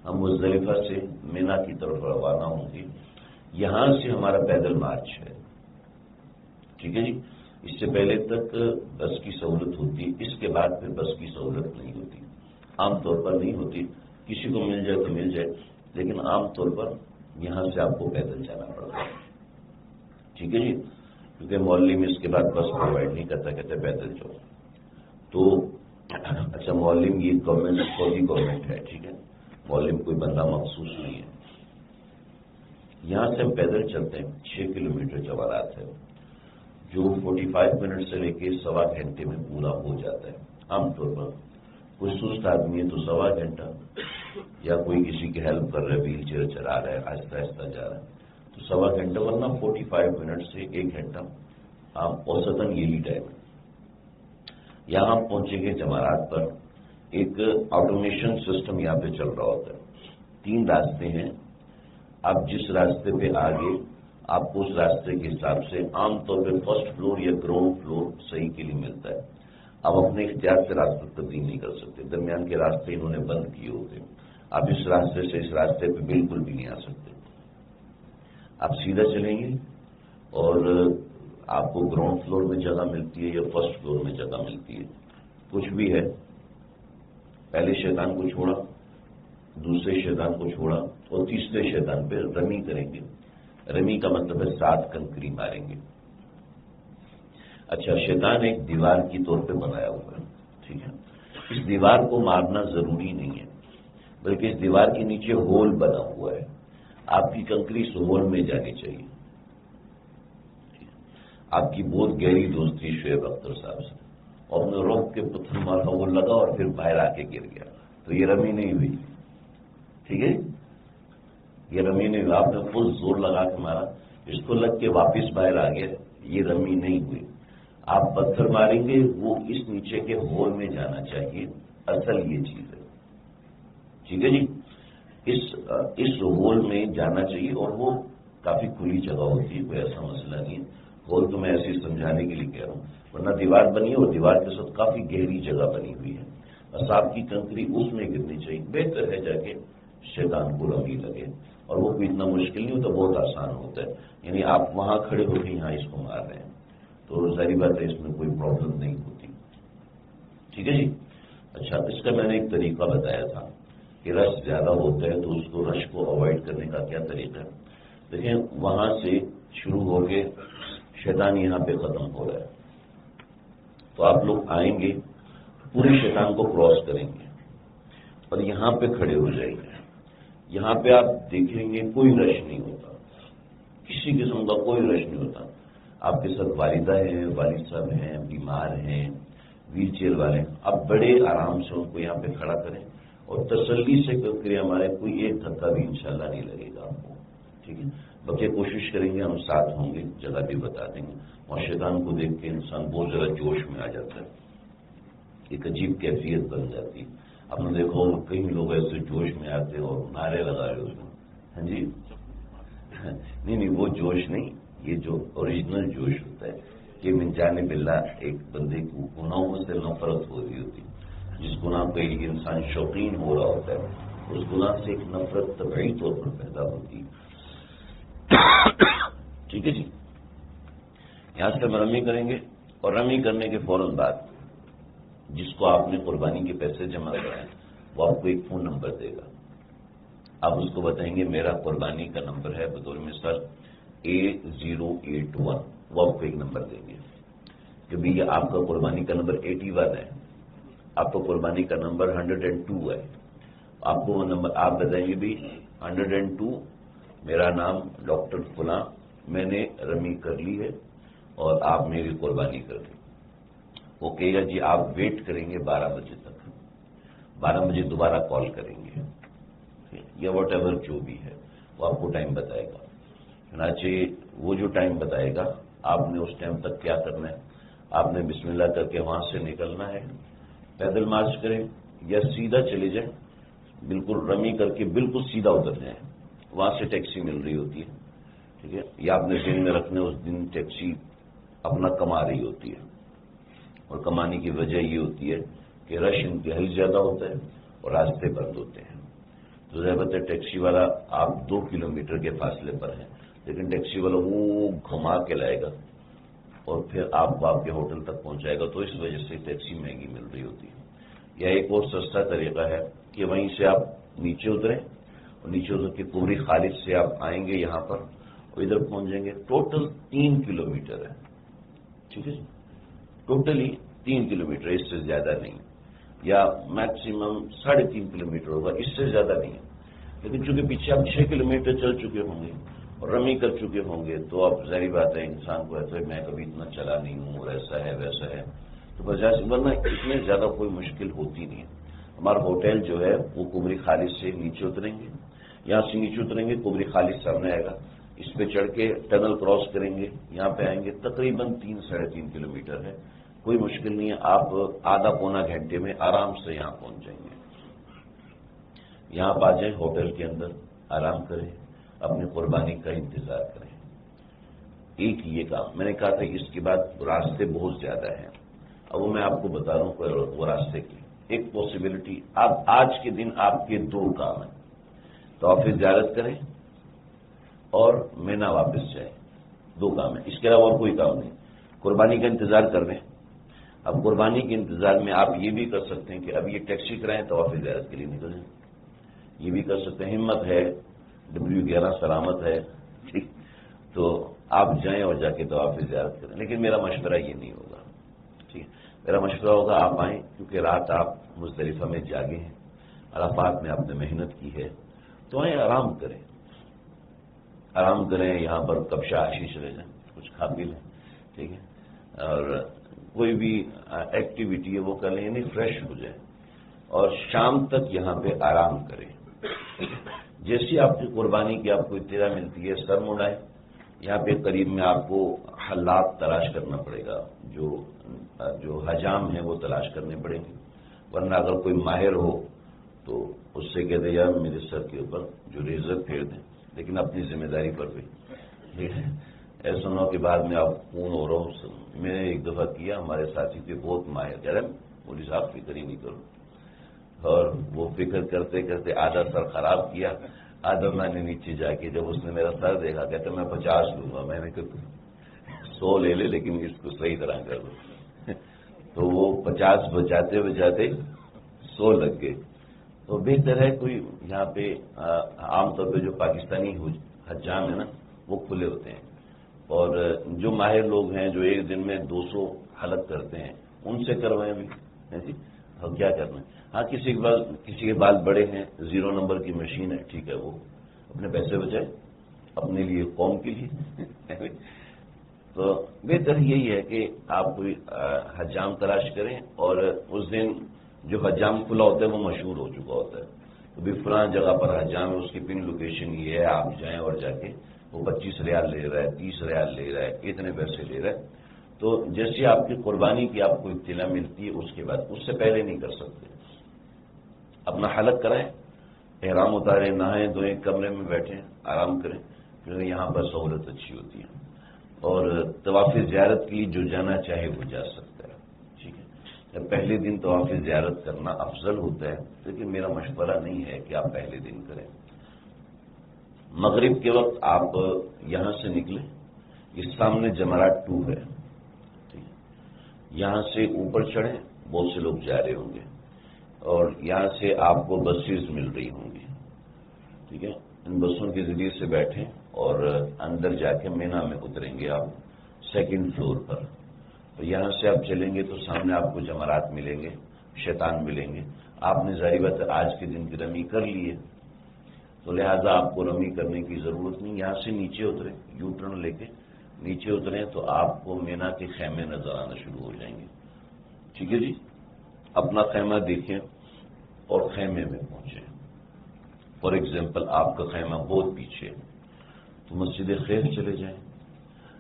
ہم مزدلفہ سے مینا کی طرف روانہ ہوں گے. یہاں سے ہمارا پیدل مارچ ہے. ٹھیک ہے جی. اس سے پہلے تک بس کی سہولت ہوتی، اس کے بعد پھر بس کی سہولت نہیں ہوتی، عام طور پر نہیں ہوتی. کسی کو مل جائے تو مل جائے، لیکن عام طور پر یہاں سے آپ کو پیدل جانا پڑتا ہے. ٹھیک ہے جی. کیونکہ محلے میں اس کے بعد بس پرووائڈ نہیں کرتا، کہتے پیدل جاؤ. تو اچھا، معلم یہ گورنمنٹ فوجی گورنمنٹ ہے. ٹھیک ہے. معلم کوئی بندہ مخصوص نہیں ہے. یہاں سے ہم پیدل چلتے ہیں. 6 کلومیٹر جوارات ہے، جو 45 منٹ سے لے کے 1.25 گھنٹے میں پورا ہو جاتا ہے. عام طور پر کوئی سست آدمی ہے تو 1.25 گھنٹہ، یا کوئی کسی کی ہیلپ کر رہا ہے، ویل چیئر چلا رہا ہے، آہستہ آہستہ جا رہا ہے تو 1.25 گھنٹہ، ورنہ 45 منٹ سے 1 گھنٹہ آپ اوسطاً یہی ٹائم ہے. یہاں پہنچیں گے جمارات پر. ایک آٹومیشن سسٹم یہاں پہ چل رہا ہوتا ہے. 3 راستے ہیں. آپ جس راستے پہ آگے، آپ کو اس راستے کے حساب سے عام طور پہ فرسٹ فلور یا گراؤنڈ فلور صحیح کے لیے ملتا ہے. آپ اپنے اختیار سے راستہ تبدیل نہیں کر سکتے. درمیان کے راستے انہوں نے بند کیے ہوتے ہیں. آپ اس راستے سے اس راستے پہ بالکل بھی نہیں آ سکتے. آپ سیدھا چلیں گے اور آپ کو گراؤنڈ فلور میں جگہ ملتی ہے یا فرسٹ فلور میں جگہ ملتی ہے، کچھ بھی ہے. پہلے شیطان کو چھوڑا، دوسرے شیطان کو چھوڑا اور تیسرے شیطان پہ رمی کریں گے. رمی کا مطلب ہے 7 کنکری ماریں گے. اچھا، شیطان ایک دیوار کی طور پہ بنایا ہوا ہے، ٹھیک ہے. اس دیوار کو مارنا ضروری نہیں ہے، بلکہ اس دیوار کے نیچے ہول بنا ہوا ہے. آپ کی کنکری اس ہول میں جانی چاہیے. آپ کی بہت گہری دوستی شعیب اختر صاحب سے، اور انہیں روک کے پتھر مارا، وہ لگا اور پھر باہر آ کے گر گیا، تو یہ رمی نہیں ہوئی. ٹھیک ہے، یہ رمی نہیں ہوئی. آپ نے فل زور لگا کے مارا، اس کو لگ کے واپس باہر آ گیا، یہ رمی نہیں ہوئی. آپ پتھر ماریں گے، وہ اس نیچے کے ہول میں جانا چاہیے. اصل یہ چیز ہے، ٹھیک ہے جی. اس ہول میں جانا چاہیے، اور وہ کافی کھلی جگہ ہوتی ہے، کوئی ایسا مسئلہ نہیں ہے. ہول تو میں ایسے سمجھانے کے لیے کہہ رہا ہوں، ورنہ دیوار بنی ہے اور دیوار کے ساتھ کافی گہری جگہ بنی ہوئی ہے. بس آپ کی کنکری اس میں گرنی چاہیے. بہتر ہے جا کے شیطان کو رمی لگے، اور وہ کوئی اتنا مشکل نہیں ہوتا، بہت آسان ہوتا ہے. یعنی آپ وہاں کھڑے ہو کے یہاں اس کو مار رہے ہیں، تو ظاہری بات ہے اس میں کوئی پرابلم نہیں ہوتی. ٹھیک ہے جی. اچھا، اس کا میں نے ایک طریقہ بتایا تھا کہ رش زیادہ ہوتا ہے تو اس کو رش کو اوائڈ کرنے کا کیا طریقہ ہے. دیکھیں، وہاں سے شروع ہو کے شیطان یہاں پہ ختم ہو رہا ہے، تو آپ لوگ آئیں گے، پورے شیطان کو کراس کریں گے اور یہاں پہ کھڑے ہو جائیں گے. یہاں پہ آپ دیکھیں گے کوئی رش نہیں ہوتا، کسی قسم کا کوئی رش نہیں ہوتا. آپ کے ساتھ والدہ ہیں، والد صاحب ہیں، بیمار ہیں، ویل چیئر والے ہیں. آپ بڑے آرام سے ان کو یہاں پہ کھڑا کریں اور تسلی سے کریں. ہمارے کوئی ایک دھکا بھی انشاءاللہ نہیں لگے گا آپ کو. ٹھیک ہے، بلکہ کوشش کریں گے، ہم ساتھ ہوں گے، جگہ بھی بتا دیں گے. اور شیطان کو دیکھ کے انسان بہت زیادہ جوش میں آ جاتا ہے، ایک عجیب کیفیت بن جاتی ہے. آپ نے دیکھو کئی لوگ ایسے جوش میں آتے ہیں اور نعرے لگا رہے اس میں. ہاں جی، نہیں، وہ جوش نہیں، یہ جو اوریجنل جوش ہوتا ہے کہ من جانب اللہ ایک بندے کو گناہوں سے نفرت ہو رہی ہوتی ہے. جس گناہ پہ ایک انسان شوقین ہو رہا ہوتا ہے، اس گناہ سے ایک نفرت طبعی طور پر پیدا ہوتی ہے. ٹھیک ہے جی. یہاں سے ہم رمی کریں گے، اور رمی کرنے کے فوراً بعد جس کو آپ نے قربانی کے پیسے جمع کرائے وہ آپ کو ایک فون نمبر دے گا. آپ اس کو بتائیں گے میرا قربانی کا نمبر ہے بطور مثال A081. وہ آپ کو ایک نمبر دیں گے کہ بھی یہ آپ کا قربانی کا نمبر 81 ہے، آپ کا قربانی کا نمبر 102 ہے. آپ کو وہ نمبر آپ بتائیں گے بھی 102، میرا نام ڈاکٹر فلاں، میں نے رمی کر لی ہے اور آپ میری قربانی کر دیں. وہ کہے گا جی آپ ویٹ کریں گے 12 بجے تک، 12 بجے دوبارہ کال کریں گے یا واٹ ایور جو بھی ہے وہ آپ کو ٹائم بتائے گا. چنانچہ وہ جو ٹائم بتائے گا آپ نے اس ٹائم تک کیا کرنا ہے، آپ نے بسم اللہ کر کے وہاں سے نکلنا ہے. پیدل مارچ کریں یا سیدھا چلے جائیں، بالکل رمی کر کے بالکل سیدھا اتر جائیں، وہاں سے ٹیکسی مل رہی ہوتی ہے. ٹھیک ہے، یا آپ نے ذہن میں رکھنے اس دن ٹیکسی اپنا کما رہی ہوتی ہے، اور کمانے کی وجہ یہ ہوتی ہے کہ رش انتہائی زیادہ ہوتا ہے اور راستے بند ہوتے ہیں. تو ضرورت ہے ٹیکسی والا آپ 2 کلومیٹر کے فاصلے پر ہیں، لیکن ٹیکسی والا وہ گھما کے لائے گا اور پھر آپ کو آپ کے ہوٹل تک پہنچائے گا. تو اس وجہ سے ٹیکسی مہنگی مل رہی ہوتی ہے. یا ایک اور سستا طریقہ ہے کہ وہیں سے آپ نیچے اتریں اور نیچے اتر کے پوری خالد سے آپ آئیں گے یہاں پر اور ادھر پہنچ جائیں گے. ٹوٹل 3 کلومیٹر ہے. ٹھیک ہے جی، ٹوٹلی 3 کلومیٹر، اس سے زیادہ نہیں، یا میکسیمم 3.5 کلومیٹر ہوگا، اس سے زیادہ نہیں ہے. لیکن چونکہ پیچھے آپ 6 کلومیٹر چل چکے ہوں گے اور رمی کر چکے ہوں گے تو اب ظاہری بات ہے انسان کو ایسا ہے میں کبھی اتنا چلا نہیں ہوں اور ایسا ہے ویسا ہے، تو بجائے سے ورنہ اتنے زیادہ کوئی مشکل ہوتی نہیں ہے. ہمارا ہوٹل جو ہے وہ کبری خالد سے نیچے اتریں گے، یہاں سے نیچے اتریں گے، کبری خالد سامنے آئے گا، اس پہ چڑھ کے ٹنل کراس کریں گے، یہاں پہ آئیں گے. تقریباً 3-3.5 کلومیٹر ہے، کوئی مشکل نہیں ہے. آپ آدھا پونا گھنٹے میں آرام سے یہاں پہنچ جائیں گے. یہاں آپ آ جائیں ہوٹل کے اندر، آرام کریں، اپنی قربانی کا انتظار کریں. ایک یہ کام میں نے کہا تھا، اس کے بعد راستے بہت زیادہ ہیں. اب وہ میں آپ کو بتا رہا ہوں وہ راستے کی ایک پاسبلٹی. اب آج کے دن آپ کے 2 کام ہیں، تو آپ زیارت کریں اور مینا واپس جائیں. 2 کام ہیں، اس کے علاوہ اور کوئی کام نہیں. قربانی کا انتظار کر رہے ہیں، اب قربانی کے انتظار میں آپ یہ بھی کر سکتے ہیں کہ اب یہ ٹیکسی کرائیں طواف زیارت کے لیے نکل جائیں، یہ بھی کر سکتے ہیں، ہمت ہے، W11 سلامت ہے، ٹھیک، تو آپ جائیں اور جا کے طواف زیارت کریں، لیکن میرا مشورہ یہ نہیں ہوگا، ٹھیک، میرا مشورہ ہوگا آپ آئیں، کیونکہ رات آپ مزدلفہ میں جاگے ہیں، عرفات میں آپ نے محنت کی ہے، تو آئیں آرام کریں، آرام کریں، یہاں پر کبشہ آشی چلے جائیں، کچھ کھا پی لیں، ٹھیک ہے، اور کوئی بھی ایکٹیویٹی ہے وہ کر لیں، یعنی فریش ہو جائیں، اور شام تک یہاں پہ آرام کریں۔ جیسی آپ کی قربانی کی آپ کو اطلاع ملتی ہے سر مڑائیں، یہاں پہ قریب میں آپ کو حلات تلاش کرنا پڑے گا، جو حجام ہیں وہ تلاش کرنے پڑیں گے، ورنہ اگر کوئی ماہر ہو تو اس سے کہہ دے یار میرے سر کے اوپر جو ریزر پھیر دیں، لیکن اپنی ذمہ داری پر بھی، ٹھیک ہے، ایسا نہ ہو کہ بعد میں آپ خون ہو رہا ہو۔ میں نے ایک دفعہ کیا، ہمارے ساتھی تھے بہت ماہر، کہہ رہے مولوی صاحب فکر ہی نہیں کرو، اور وہ فکر کرتے کرتے آدھا سر خراب کیا، آدھا میں نے نیچے جا کے جب اس نے میرا سر دیکھا کہتا میں 50 لوں گا، میں نے کہا 100 لے لے لیکن اس کو صحیح طرح کر دو، تو وہ 50 بچاتے بچاتے 100 لگ گئے۔ تو بہتر ہے کوئی یہاں پہ عام طور پہ جو پاکستانی حجام ہیں نا وہ کھلے ہوتے ہیں، اور جو ماہر لوگ ہیں جو ایک دن میں 200 حلق کرتے ہیں ان سے کروائیں بھی، جی اور کیا کرنا ہے۔ ہاں کسی کے بال بڑے ہیں، 0 نمبر کی مشین ہے، ٹھیک ہے، وہ اپنے پیسے بچائے اپنے لیے، قوم کے لیے۔ تو بہتر یہی ہے کہ آپ کوئی حجام تلاش کریں، اور اس دن جو حجام کھلا ہوتا ہے وہ مشہور ہو چکا ہوتا ہے، تو بھی فلاں جگہ پر حجام ہے، اس کی پن لوکیشن یہ ہے، آپ جائیں اور جا کے وہ 25 ریال لے رہا ہے، 30 ریال لے رہا ہے، اتنے پیسے لے رہا ہے۔ تو جیسے آپ کی قربانی کی آپ کو اطلاع ملتی ہے اس کے بعد، اس سے پہلے نہیں کر سکتے، اپنا حلق کرائیں، احرام اتاریں، نہائیں دھوئیں، کمرے میں بیٹھیں، آرام کریں، کیونکہ یہاں پر سہولت اچھی ہوتی ہے، اور طواف زیارت کے لیے جو جانا چاہے وہ جا سکتا ہے، ٹھیک ہے۔ پہلے دن طواف زیارت کرنا افضل ہوتا ہے، لیکن میرا مشورہ نہیں ہے کہ آپ پہلے دن کریں۔ مغرب کے وقت آپ یہاں سے نکلیں، اس سامنے جمرات 2 ہے، ٹھیک ہے، یہاں سے اوپر چڑھیں، بہت سے لوگ جا رہے ہوں گے، اور یہاں سے آپ کو بسیز مل رہی ہوں گی، ٹھیک ہے، ان بسوں کے ذریعے سے بیٹھیں اور اندر جا کے مینا میں اتریں گے آپ 2nd فلور پر، تو یہاں سے آپ چلیں گے تو سامنے آپ کو جمرات ملیں گے، شیطان ملیں گے، آپ نے ظاہر بات آج کے دن کی رمی کر لی ہے، تو لہذا آپ کو رمی کرنے کی ضرورت نہیں، یہاں سے نیچے اتریں، یو ٹرن لے کے نیچے اتریں تو آپ کو مینا کے خیمے نظر آنا شروع ہو جائیں گے، ٹھیک ہے جی، اپنا خیمہ دیکھیں اور خیمے میں پہنچیں۔ فار ایگزامپل آپ کا خیمہ بہت پیچھے، تو مسجد خیف چلے جائیں،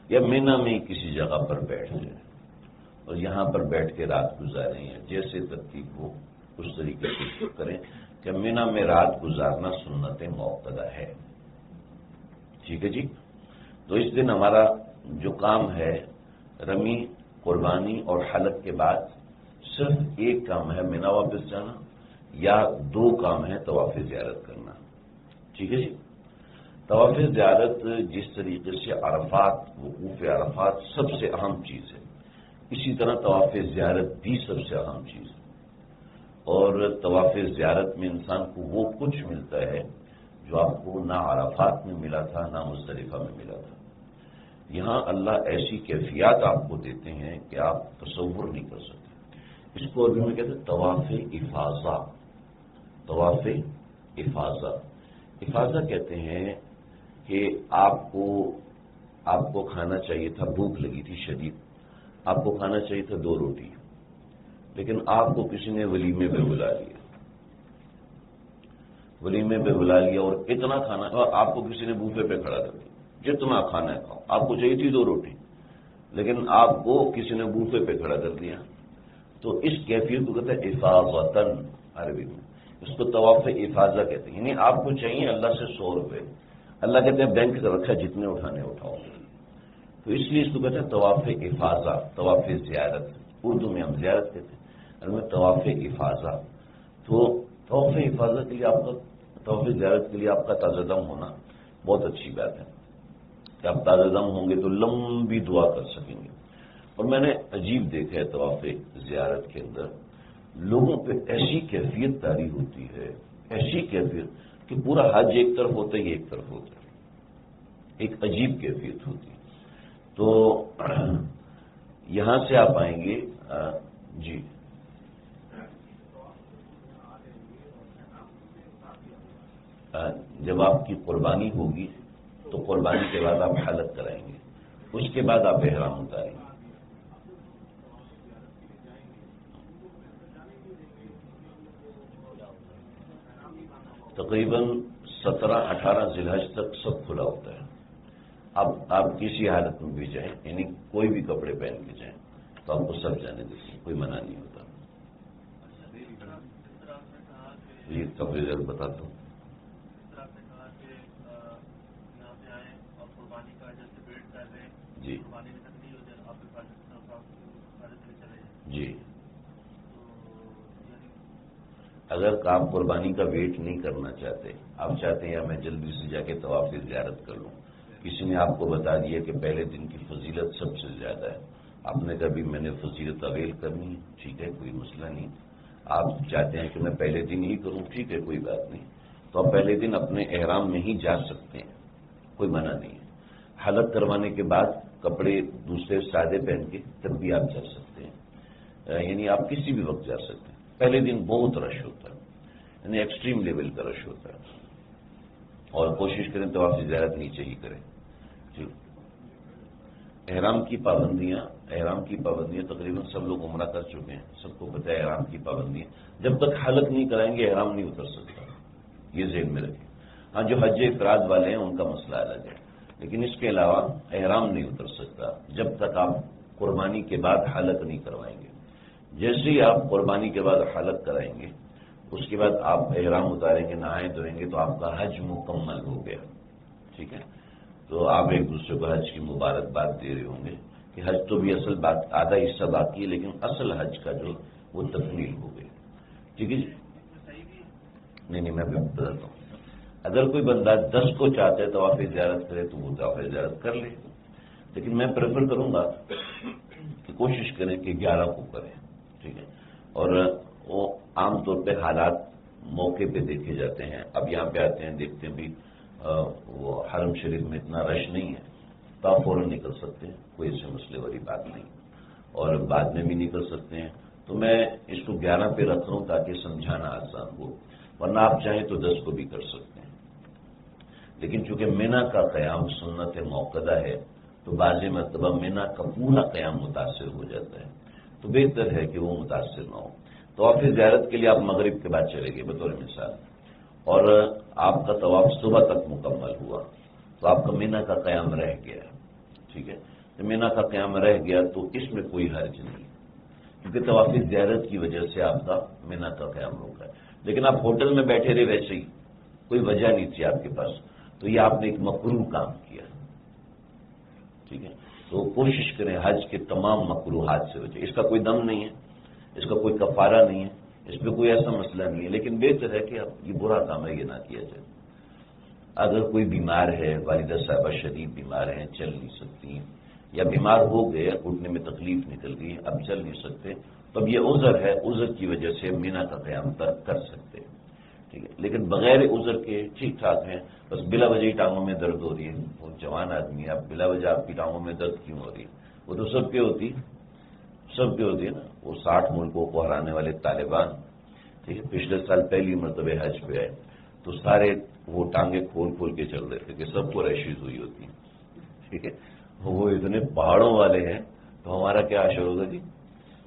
یا مینا میں کسی جگہ پر بیٹھ جائیں اور یہاں پر بیٹھ کے رات گزاریں، یا جیسے ترتیب ہو اس طریقے سے کریں کہ مینا میں رات گزارنا سنت موقدہ ہے، ٹھیک ہے جی۔ تو اس دن ہمارا جو کام ہے رمی، قربانی اور حلق کے بعد صرف ایک کام ہے مینا واپس جانا، یا 2 کام ہے طواف زیارت کرنا، ٹھیک ہے جی۔ طواف زیارت جس طریقے سے عرفات، وقوف عرفات سب سے اہم چیز ہے، اسی طرح طواف زیارت بھی سب سے اہم چیز ہے، اور طواف زیارت میں انسان کو وہ کچھ ملتا ہے جو آپ کو نہ عرفات میں ملا تھا نہ مزدلفہ میں ملا تھا۔ یہاں اللہ ایسی کیفیات آپ کو دیتے ہیں کہ آپ تصور نہیں کر سکتے۔ اس کو اردو میں کہتے ہیں طواف افاضہ، طواف افاضہ، افاضہ کہتے ہیں کہ آپ کو کھانا چاہیے تھا، بھوک لگی تھی شدید، آپ کو کھانا چاہیے تھا 2 روٹی، لیکن آپ کو کسی نے ولیمے پہ بلا لیا، ولیمے پہ بلا لیا اور اتنا کھانا، اور آپ کو کسی نے بوفے پہ کھڑا کر دیا، جتنا کھانا ہے کھاؤ، آپ کو چاہیے تھی 2 روٹی، لیکن آپ کو کسی نے بوفے پہ کھڑا کر دیا، تو اس کیفیت کو کہتے ہیں افاضتن عربی میں، اس کو طواف افاضہ کہتے ہیں، یعنی آپ کو چاہیے اللہ سے 100 روپے، اللہ کہتے ہیں بینک سے رکھا جتنے اٹھانے اٹھاؤ، تو اس لیے اس کو کہتے ہیں طواف افاضہ، طواف زیارت، اردو میں ہم زیارت کہتے ہیں، عربی میں طواف افاضہ۔ تو طواف افاضہ کے لیے آپ کا، طواف زیارت کے لیے آپ کا تازہ دم ہونا بہت اچھی بات ہے کہ آپ تازہ دم ہوں گے تو لمبی دعا کر سکیں گے، اور میں نے عجیب دیکھا ہے طواف زیارت کے اندر لوگوں پہ ایسی کیفیت طاری ہوتی ہے، ایسی کیفیت کہ پورا حج ایک طرف ہوتا ہے، یہ ایک طرف ہوتا ہے، ایک عجیب کیفیت ہوتی ہے۔ تو یہاں سے آپ آئیں گے جی جب آپ کی قربانی ہوگی تو قربانی کے بعد آپ حلق کرائیں گے، اس کے بعد آپ احرام اتاریں گے۔ تقریباً 17-18 ذی الحج تک سب کھلا ہوتا ہے۔ اب آپ کسی حالت میں بھی جائیں، یعنی کوئی بھی کپڑے پہن کے جائیں تو آپ کو سب جانے دیتے ہیں، کوئی منع نہیں ہوتا۔ یہ کپڑے ضرور بتاتا ہوں۔ جی جی، اگر آپ قربانی کا ویٹ نہیں کرنا چاہتے، آپ چاہتے ہیں یا میں جلدی سے جا کے طواف زیارت کر لوں، کسی نے آپ کو بتا دیا کہ پہلے دن کی فضیلت سب سے زیادہ ہے، آپ نے کہا بھی میں نے فضیلت اویل کرنی ہے، ٹھیک ہے، کوئی مسئلہ نہیں۔ آپ چاہتے ہیں کہ میں پہلے دن ہی کروں، ٹھیک ہے، کوئی بات نہیں، تو آپ پہلے دن اپنے احرام میں ہی جا سکتے ہیں، کوئی منع نہیں ہے۔ حلق کروانے کے بعد کپڑے دوسرے سادے پہن کے تب بھی آپ جا سکتے ہیں، یعنی آپ کسی بھی وقت جا سکتے ہیں۔ پہلے دن بہت رش ہوتا ہے، یعنی ایکسٹریم لیول کا رش ہوتا ہے، اور کوشش کریں تو آپ زیارت نیچے ہی کریں۔ احرام کی پابندیاں تقریباً سب لوگ عمرہ کر چکے ہیں، سب کو پتہ ہے احرام کی پابندیاں۔ جب تک حلق نہیں کرائیں گے احرام نہیں اتر سکتا، یہ ذہن میں رکھیں۔ ہاں، جو حج افراد والے ہیں ان کا مسئلہ الگ ہے، لیکن اس کے علاوہ احرام نہیں اتر سکتا جب تک آپ قربانی کے بعد حلق نہیں کروائیں گے۔ جیسے ہی آپ قربانی کے بعد حلق کرائیں گے، اس کے بعد آپ احرام اتاریں گے، نہائیں دھوئیں گے، تو آپ کا حج مکمل ہو گیا، ٹھیک ہے۔ تو آپ ایک دوسرے کو حج کی مبارکباد دے رہے ہوں گے کہ حج تو بھی اصل بات آدھا حصہ باقی ہے، لیکن اصل حج کا جو وہ تکمیل ہو گئی، ٹھیک ہے جی۔ نہیں، میں بتاتا ہوں، اگر کوئی بندہ 10 کو چاہتا ہے طواف زیارت کرے تو وہ طواف زیارت کر لے، لیکن میں پریفر کروں گا کہ کوشش کریں کہ 11 کو کریں، ٹھیک ہے۔ اور وہ عام طور پہ حالات موقع پہ دیکھے جاتے ہیں۔ اب یہاں پہ آتے ہیں، دیکھتے ہیں بھی وہ حرم شریف میں اتنا رش نہیں ہے تو آپ فوراً نکل سکتے ہیں، کوئی ایسے مسئلے والی بات نہیں، اور بعد میں بھی نکل سکتے ہیں۔ تو میں اس کو 11 پہ رکھ رہا ہوں تاکہ سمجھانا آسان ہو، ورنہ آپ چاہیں تو 10 کو بھی کر سکتے ہیں۔ لیکن چونکہ مینا کا قیام سنت موقدہ ہے تو بعض مرتبہ مینا کا پورا قیام متاثر ہو جاتا ہے، تو بہتر ہے کہ وہ متاثر نہ ہو۔ طواف زیارت کے لیے آپ مغرب کے بعد چلے گئے بطور مثال، اور آپ کا طواف صبح تک مکمل ہوا تو آپ کا مینا کا قیام رہ گیا، ٹھیک ہے۔ تو مینا کا قیام رہ گیا تو اس میں کوئی حرج نہیں، کیونکہ طواف زیارت کی وجہ سے آپ کا مینا کا قیام روکا ہے۔ لیکن آپ ہوٹل میں بیٹھے رہے ویسے ہی، کوئی وجہ نہیں تھی آپ کے پاس، تو یہ آپ نے ایک مکروہ کام کیا، ٹھیک ہے۔ تو کوشش کریں حج کے تمام مکروہات سے بچے، اس کا کوئی دم نہیں ہے، اس کا کوئی کفارہ نہیں ہے، اس میں کوئی ایسا مسئلہ نہیں ہے، لیکن بہتر ہے کہ اب یہ برا کام ہے، یہ نہ کیا جائے۔ اگر کوئی بیمار ہے، والدہ صاحبہ شدید بیمار ہیں، چل نہیں سکتی، یا بیمار ہو گئے، اٹھنے میں تکلیف نکل گئی، اب چل نہیں سکتے، تو اب یہ عذر ہے، عذر کی وجہ سے مینا کا قیام کر سکتے ہیں، ٹھیک ہے۔ لیکن بغیر عذر کے ٹھیک ٹھاک ہیں، بس بلا وجہ ہی ٹانگوں میں درد ہو رہی ہے، وہ جوان آدمی ہے، اب بلا وجہ آپ کی ٹانگوں میں درد کیوں ہو رہی ہے؟ وہ تو سب پہ ہوتی ہے نا، وہ 60 ملکوں کو ہرانے والے طالبان، ٹھیک ہے، پچھلے سال پہلی مرتبہ حج پہ آئے تو سارے وہ ٹانگیں کھول کھول کے چل رہے تھے کہ سب کو ریشز ہوئی ہوتی ہیں، ٹھیک ہے۔ وہ اتنے پہاڑوں والے ہیں تو ہمارا کیا حشر ہوگا جی؟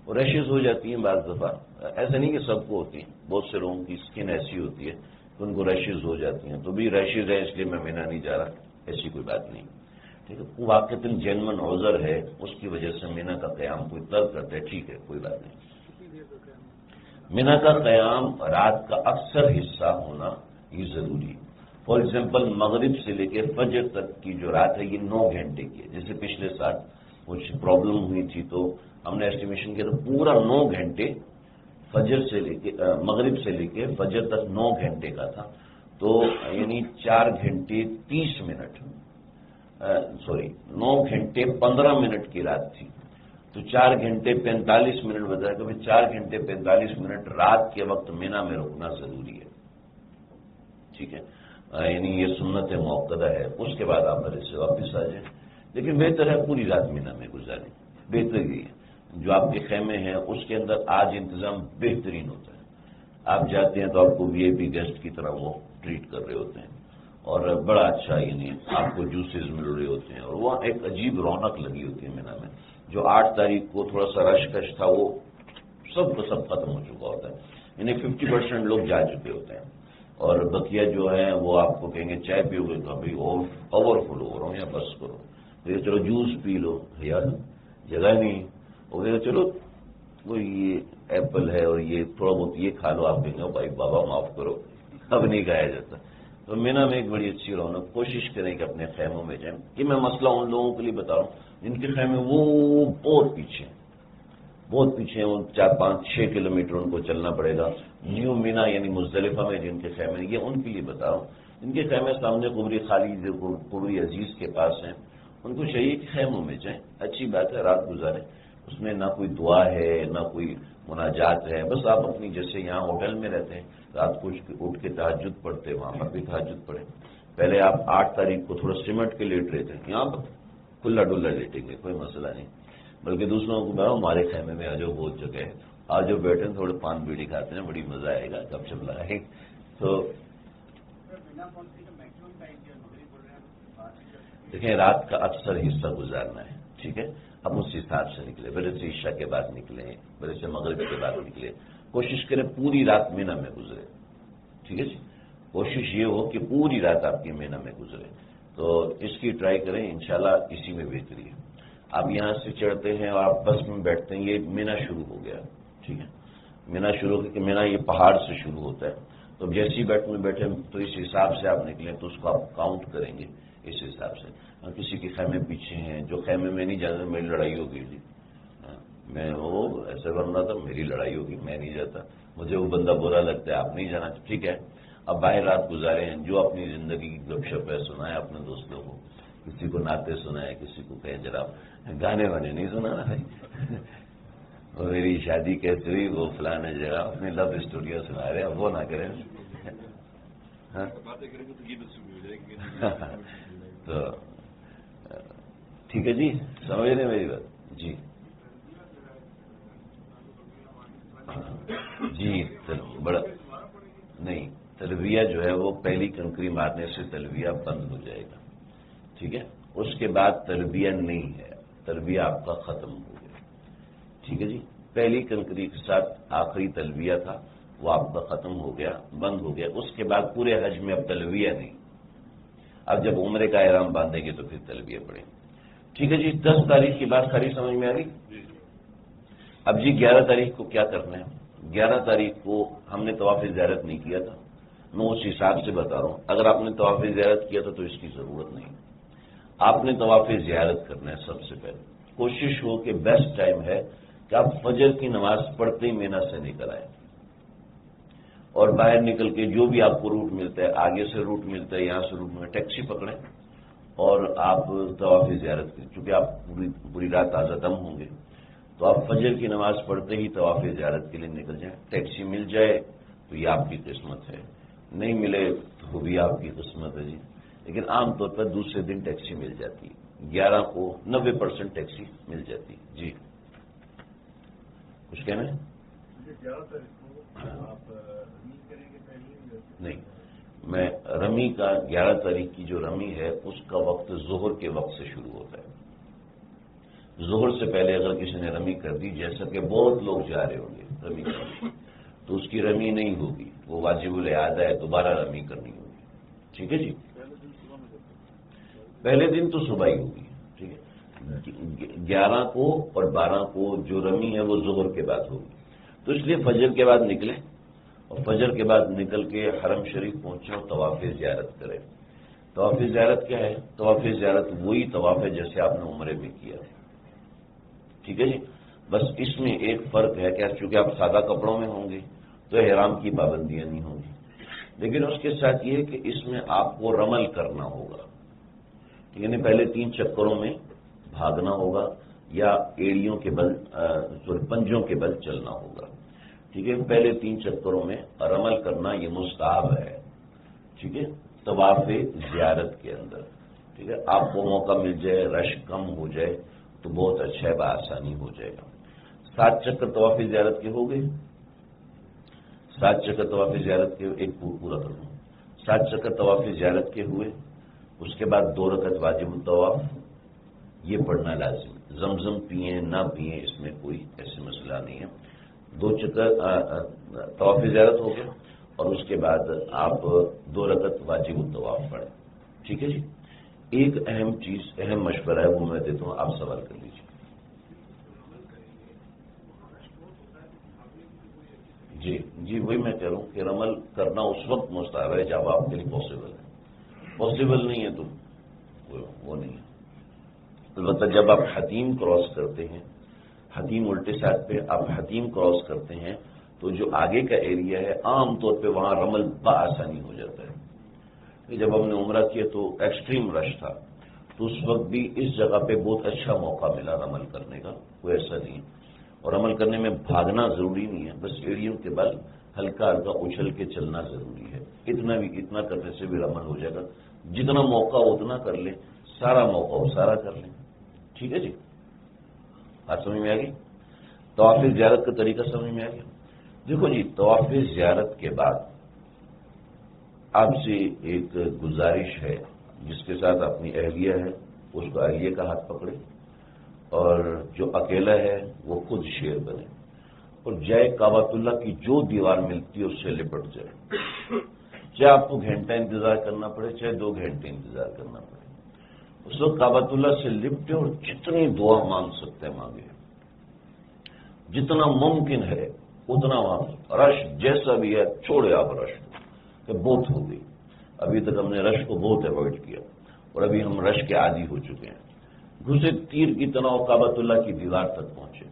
وہ ریشز ہو جاتی ہیں بعض دفعہ، ایسا نہیں کہ سب کو ہوتی ہیں، بہت سے لوگوں کی اسکن ایسی ہوتی ہے کہ ان کو ریشز ہو جاتی ہیں، تو بھی ریشز ہے اس لیے میں مینا نہیں جا رہا، ایسی کوئی بات نہیں، ٹھیک ہے۔ واقعتاً جینون عذر ہے، اس کی وجہ سے مینا کا قیام کوئی ترک کرتا ہے، ٹھیک ہے، کوئی بات نہیں۔ مینا کا قیام رات کا اکثر حصہ ہونا یہ ضروری ہے۔ فار ایگزامپل مغرب سے لے کے فجر تک کی جو رات ہے یہ 9 گھنٹے کی ہے، جیسے پچھلے سال کچھ پرابلم ہوئی تھی تو ہم نے ایسٹیمیشن کیا تو پورا 9 گھنٹے فجر سے لے کے مغرب سے لے کے فجر تک 9 گھنٹے کا تھا، تو یعنی 4 گھنٹے 30 منٹ 9 گھنٹے 15 منٹ کی رات تھی، تو 4 گھنٹے 45 منٹ بتایا کہ 4 گھنٹے 45 منٹ رات کے وقت مینا میں رکنا ضروری ہے، ٹھیک ہے، یعنی یہ سنت موقدہ ہے، اس کے بعد آپ میرے سے واپس آ جائیں، لیکن بہتر ہے پوری رات مینا میں گزاریں، بہتر یہ ہے، جو آپ کے خیمے ہیں اس کے اندر آج انتظام بہترین ہوتا ہے، آپ جاتے ہیں تو آپ کو وی آئی پی گیسٹ کی طرح وہ ٹریٹ کر رہے ہوتے ہیں، اور بڑا اچھا، یعنی آپ کو جوسز مل رہے ہوتے ہیں، اور وہ ایک عجیب رونق لگی ہوتی ہے مینا میں۔ جو 8 تاریخ کو تھوڑا سا رش کش تھا وہ سب کا سب ختم ہو چکا ہوتا ہے، یعنی 50% لوگ جا چکے ہوتے ہیں، اور بقیہ جو ہیں وہ آپ کو کہیں گے چائے پیو گے تو ابھی اوور فل ہو رہا ہوں یا بس کرو، تو یہ چلو جوس پی لو یار جگہ نہیں، وہ کہے چلو وہ یہ ایپل ہے اور یہ تھوڑا بہت یہ کھا لو، آپ کہیں گے بھائی بابا معاف کرو اب نہیں کھایا جاتا۔ تو مینا میں ایک بڑی اچھی رونق، کوشش کریں کہ اپنے خیموں میں جائیں، کہ میں مسئلہ ان لوگوں کے لیے بتا رہا ہوں جن کے خیمے وہ بہت پیچھے ہیں، بہت پیچھے ہیں، 4 5 6 کلومیٹر ان کو چلنا پڑے گا، نیو مینا یعنی مزدلفہ میں جن کے خیمے، یہ ان کے لیے بتا رہا ہوں، جن کے خیمے سامنے قبر خالد قبر عزیز کے پاس ہیں، ان کو چاہیے کہ خیموں میں جائیں، اچھی بات ہے رات گزاریں، اس میں نہ کوئی دعا ہے نہ کوئی مناجات ہے، بس آپ اپنی جیسے یہاں ہوٹل میں رہتے ہیں رات کو اٹھ کے تہجد پڑھتے، وہاں پر بھی تہجد پڑھیں، پہلے آپ 8 تاریخ کو تھوڑا سمٹ کے لیٹ رہے تھے، یہاں پر کھلا ڈلا لیٹیں گے، کوئی مسئلہ نہیں، بلکہ دوسروں کو بتاؤ ہمارے خیمے میں آ جاؤ، بہت جگہ ہے، آ جاؤ بیٹھے تھوڑے پان بیڑی کھاتے ہیں، بڑی مزہ آئے گا، گپ شپ لگائیں، تو دیکھیں رات کا اکثر حصہ گزارنا ہے، ٹھیک ہے، اب اس حساب سے نکلے، بڑے سے عشاء کے بعد نکلیں، بڑے سے مغرب کے بعد نکلے، کوشش کریں پوری رات مینا میں گزرے، ٹھیک ہے جی، کوشش یہ ہو کہ پوری رات آپ کی مینا میں گزرے، تو اس کی ٹرائی کریں، انشاءاللہ اسی میں بہتری ہے۔ آپ یہاں سے چڑھتے ہیں اور آپ بس میں بیٹھتے ہیں، یہ مینا شروع ہو گیا، ٹھیک ہے، مینا شروع ہو کہ مینا یہ پہاڑ سے شروع ہوتا ہے، تو جیسے ہی بیٹھے تو اس حساب سے آپ نکلیں تو اس کو آپ کاؤنٹ کریں گے اس حساب سے، کسی کے خیمے پیچھے ہیں، جو خیمے میں نہیں جانا میری لڑائی ہوگی جی، میں وہ ایسے بن رہا تھا میری لڑائی ہوگی میں نہیں جاتا، مجھے وہ بندہ برا لگتا ہے آپ نہیں جانا، ٹھیک ہے، اب باہر رات گزارے ہیں، جو اپنی زندگی کی گپ شپ ہے سنائے اپنے دوستوں کو، کسی کو نعتیں سنائے، کسی کو کہیں جناب گانے وانے نہیں سنانا بھائی، وہ میری شادی کیسے ہوئی وہ فلاں جگہ اپنی لو اسٹوریاں سنا رہے ہیں، وہ نہ کریں، تو ٹھیک ہے جی، سمجھ رہے میری بات جی، جی بڑا نہیں، تلبیہ جو ہے وہ پہلی کنکری مارنے سے تلبیہ بند ہو جائے گا، ٹھیک ہے، اس کے بعد تلبیہ نہیں ہے، تلبیہ آپ کا ختم ہو گیا، ٹھیک ہے جی، پہلی کنکری کے ساتھ آخری تلبیہ تھا وہ آپ کا ختم ہو گیا، بند ہو گیا، اس کے بعد پورے حج میں اب تلبیہ نہیں، اب جب عمرے کا احرام باندھیں گے تو پھر تلبیہ پڑیں، ٹھیک ہے جی۔ 10 تاریخ کی بات ساری سمجھ میں آ گئی؟ اب جی 11 تاریخ کو کیا کرنا ہے؟ 11 تاریخ کو ہم نے طواف زیارت نہیں کیا تھا، میں اس حساب سے بتا رہا ہوں، اگر آپ نے طواف زیارت کیا تھا تو اس کی ضرورت نہیں، آپ نے طواف زیارت کرنا ہے، سب سے پہلے کوشش ہو کہ بیسٹ ٹائم ہے کہ آپ فجر کی نماز پڑھتے ہی مینا سے نکل آئیں، اور باہر نکل کے جو بھی آپ کو روٹ ملتا ہے، آگے سے روٹ ملتا ہے، یہاں سے روٹ ملتا ہے، ٹیکسی پکڑیں اور آپ طواف زیارت کریں، چونکہ آپ پوری رات تازہ دم ہوں گے، تو آپ فجر کی نماز پڑھتے ہی طواف زیارت کے لیے نکل جائیں، ٹیکسی مل جائے تو یہ آپ کی قسمت ہے، نہیں ملے تو بھی آپ کی قسمت ہے جی، لیکن عام طور پر دوسرے دن ٹیکسی مل جاتی ہے، 11 کو 90% ٹیکسی مل جاتی ہے جی، کچھ کہنا ہے؟ نہیں، میں رمی کا 11 تاریخ کی جو رمی ہے اس کا وقت ظہر کے وقت سے شروع ہوتا ہے، ظہر سے پہلے اگر کسی نے رمی کر دی، جیسا کہ بہت لوگ جا رہے ہوں گے رمی کرنے، تو اس کی رمی نہیں ہوگی، وہ واجب الاعادہ ہے، دوبارہ رمی کرنی ہوگی، ٹھیک ہے جی، پہلے دن تو صبح ہی ہوگی، ٹھیک ہے، 11 کو اور 12 کو جو رمی ہے وہ ظہر کے بعد ہوگی، تو اس لیے فجر کے بعد نکلیں، اور فجر کے بعد نکل کے حرم شریف پہنچے اور طواف زیارت کریں۔ طواف زیارت کیا ہے؟ طواف زیارت وہی طواف ہے جیسے آپ نے عمرے میں کیا، ٹھیک ہے جی، بس اس میں ایک فرق ہے کہ چونکہ آپ سادہ کپڑوں میں ہوں گے تو احرام کی پابندیاں نہیں ہوں گی، لیکن اس کے ساتھ یہ کہ اس میں آپ کو رمل کرنا ہوگا، یعنی پہلے 3 چکروں میں بھاگنا ہوگا، یا ایڑیوں کے بل پنجوں کے بل چلنا ہوگا. ٹھیک ہے. پہلے 3 چکروں میں رمل کرنا یہ مستحب ہے. ٹھیک ہے. طواف زیارت کے اندر. ٹھیک ہے. آپ کو موقع مل جائے، رش کم ہو جائے تو بہت اچھا ہے، بآسانی ہو جائے گا. 7 چکر طواف زیارت کے ہو گئے. 7 چکر طواف زیارت کے ایک پورا کر لوں. 7 چکر طواف زیارت کے ہوئے. اس کے بعد 2 رکعت واجب الطواف یہ پڑھنا لازم. زمزم پئیں نہ پئیں اس میں کوئی ایسے مسئلہ نہیں ہے. 2 چکر طواف زیارت ہو گیا اور اس کے بعد آپ 2 رکعت واجب الطواف پڑھیں. ٹھیک ہے جی. ایک اہم چیز، اہم مشورہ ہے وہ میں دیتا ہوں، آپ سوال کر لیجیے. جی وہی میں کہہ رہا ہوں کہ رمل کرنا اس وقت مستحب ہے جب آپ کے لیے پاسبل ہے. پاسبل نہیں ہے تو وہ نہیں ہے. البتہ جب آپ حتیم کراس کرتے ہیں، حتیم الٹے سائڈ پہ آپ حتیم کراس کرتے ہیں تو جو آگے کا ایریا ہے عام طور پہ وہاں رمل بآسانی ہو جاتا ہے. جب ہم نے عمرہ کیا تو ایکسٹریم رش تھا تو اس وقت بھی اس جگہ پہ بہت اچھا موقع ملا رمل کرنے کا. کوئی ایسا نہیں. اور عمل کرنے میں بھاگنا ضروری نہیں ہے، بس ایڑیوں کے بل ہلکا ہلکا اچھل کے چلنا ضروری ہے. اتنا کرنے سے بھی رمل ہو جائے گا. جتنا موقع اتنا کر لیں، سارا موقع ہو سارا کر لیں. ٹھیک ہے جی. بات سمجھ میں آ گئی؟ طواف زیارت کا طریقہ سمجھ میں آ گیا. دیکھو جی، طواف زیارت کے بعد آپ سے ایک گزارش ہے، جس کے ساتھ اپنی اہلیہ ہے اس کو اہلیہ کا ہاتھ پکڑے، اور جو اکیلا ہے وہ خود شیر بنے اور جائے کعبۃ اللہ کی جو دیوار ملتی ہے اس سے لپٹ جائے. چاہے آپ کو گھنٹہ انتظار کرنا پڑے، چاہے 2 گھنٹے انتظار کرنا پڑے، اس وقت کعبۃ اللہ سے لپٹے اور جتنی دعا مانگ سکتے ہیں مانگے. جتنا ممکن ہے اتنا مانگے. رش جیسا بھی ہے چھوڑے آپ رش کہ بہت ہو گئی. ابھی تک ہم نے رش کو بہت اوائڈ کیا اور ابھی ہم رش کے عادی ہو چکے ہیں. گھسے تیر کی طرح کعبۃ اللہ کی دیوار تک پہنچے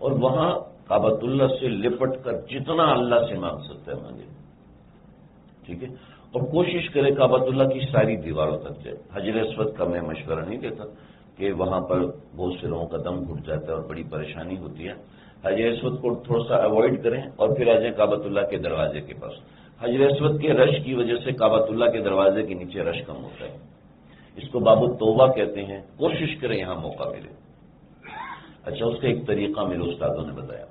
اور وہاں کعبۃ اللہ سے لپٹ کر جتنا اللہ سے مانگ سکتے ہیں مانگے. ٹھیک ہے. اور کوشش کرے کعبۃ اللہ کی ساری دیواروں تک جائے. حجر اسود کا میں مشورہ نہیں دیتا کہ وہاں پر بہت سے لوگوں کا دم گھٹ جاتا ہے اور بڑی پریشانی ہوتی ہے. حجر اسود کو تھوڑا سا اوائڈ کریں اور پھر آ جائیں کعبۃ اللہ کے دروازے کے پاس. حجر اسود کے رش کی وجہ سے کعبۃ اللہ کے دروازے کے نیچے رش کم ہوتا ہے. اس کو باب التوبہ کہتے ہیں. کوشش کریں یہاں موقع ملے. اچھا، اس کا ایک طریقہ میرے استادوں نے بتایا،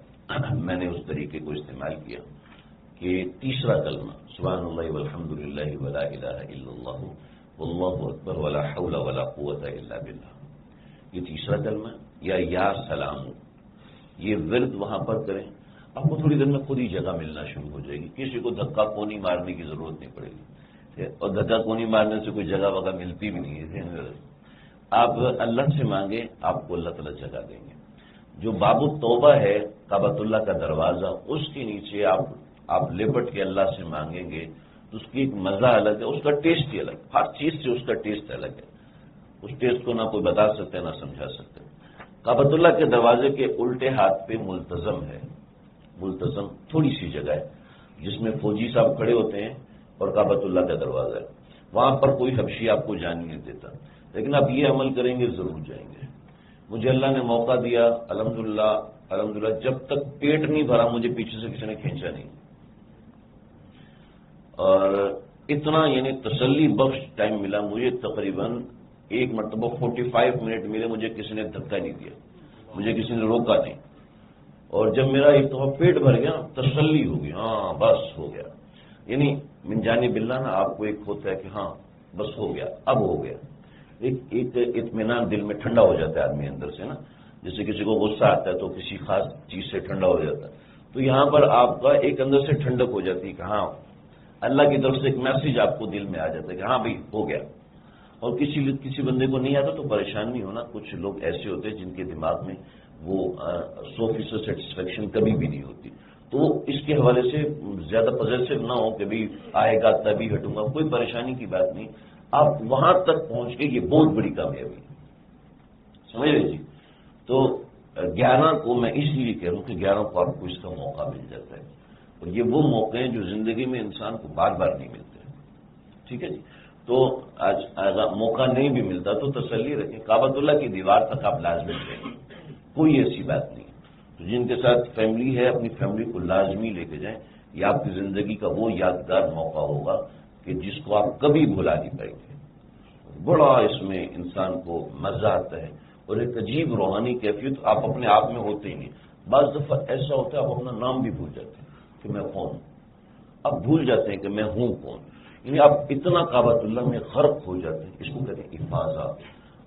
میں نے اس طریقے کو استعمال کیا کہ تیسرا کلمہ سبحان اللہ والحمد للہ ولا الہ الا اللہ واللہ اکبر ولا حول ولا قوت الا باللہ، یہ تیسرا کلمہ یا سلام، یہ ورد وہاں پر کریں. آپ کو تھوڑی دیر میں خود ہی جگہ ملنا شروع ہو جائے گی. کسی کو دھکا کونی مارنے کی ضرورت نہیں پڑے گی، اور دھکا کونی مارنے سے کوئی جگہ وگہ ملتی بھی نہیں ہے. آپ اللہ سے مانگیں، آپ کو اللہ تعالیٰ جگہ دیں گے. جو باب التوبہ ہے کعبۃ اللہ کا دروازہ، اس کے نیچے آپ لپٹ کے اللہ سے مانگیں گے تو اس کی ایک مزہ الگ ہے، اس کا ٹیسٹ ہی الگ. ہر چیز سے اس کا ٹیسٹ الگ ہے. اس ٹیسٹ کو نہ کوئی بتا سکتے نہ سمجھا سکتے. کعبۃ اللہ کے دروازے کے الٹے ہاتھ پہ ملتزم ہے. ملتزم تھوڑی سی جگہ ہے جس میں فوجی صاحب کھڑے ہوتے ہیں اور کعبۃ اللہ کا دروازہ ہے. وہاں پر کوئی حبشی آپ کو جانے نہیں دیتا، لیکن آپ یہ عمل کریں گے ضرور جائیں گے. مجھے اللہ نے موقع دیا، الحمدللہ جب تک پیٹ نہیں بھرا مجھے پیچھے سے کسی نے کھینچا نہیں. اور اتنا یعنی تسلی بخش ٹائم ملا مجھے. تقریباً ایک مرتبہ 45 منٹ ملے، مجھے کسی نے دھکا نہیں دیا، مجھے کسی نے روکا نہیں. اور جب میرا ایک دفعہ پیٹ بھر گیا تسلی ہو گئی، ہاں بس ہو گیا. یعنی من جانب اللہ نا آپ کو ایک ہوتا ہے کہ ہاں بس ہو گیا، اب ہو گیا. ایک اطمینان دل میں ٹھنڈا ہو جاتا ہے آدمی اندر سے نا. جیسے کسی کو غصہ آتا ہے تو کسی خاص چیز سے ٹھنڈا ہو جاتا ہے، تو یہاں پر آپ کا ایک اندر سے ٹھنڈک ہو جاتی ہے کہ ہاں اللہ کی طرف سے ایک میسج آپ کو دل میں آ جاتا ہے کہ ہاں بھائی ہو گیا. اور کسی بندے کو نہیں آتا تو پریشان نہیں ہونا. کچھ لوگ ایسے ہوتے ہیں جن کے دماغ میں وہ 100% سیٹسفیکشن کبھی بھی نہیں ہوتی. تو اس کے حوالے سے زیادہ پوزیسو نہ ہو کہ بھی آئے گا تبھی ہٹوں گا، کوئی پریشانی کی بات نہیں. آپ وہاں تک پہنچ کے یہ بہت بڑی کامیابی سمجھ رہے جی. تو 11 کو میں اس لیے کہہ رہا ہوں کہ 11 کو آپ کو اس کا موقع مل جاتا ہے. اور یہ وہ موقع ہیں جو زندگی میں انسان کو بار بار نہیں ملتے. ٹھیک ہے جی. تو آج موقع نہیں بھی ملتا تو تسلی رکھیں، کعبۃ اللہ کی دیوار تک آپ لازمی جائیں گے. کوئی ایسی بات نہیں. تو جن کے ساتھ فیملی ہے اپنی فیملی کو لازمی لے کے جائیں. یہ آپ کی زندگی کا وہ یادگار موقع ہوگا کہ جس کو آپ کبھی بھلا نہیں پائیں گے. بڑا اس میں انسان کو مزہ آتا ہے اور ایک عجیب روحانی کیفیت آپ اپنے آپ میں ہوتے ہی نہیں. بعض دفعہ ایسا ہوتا ہے آپ اپنا نام بھی بھول جاتے ہیں کہ میں کون ہوں. آپ بھول جاتے ہیں کہ میں ہوں کون. یعنی آپ اتنا کعبۃ اللہ میں غرق ہو جاتے ہیں. اس کو کہتے ہیں افاظہ.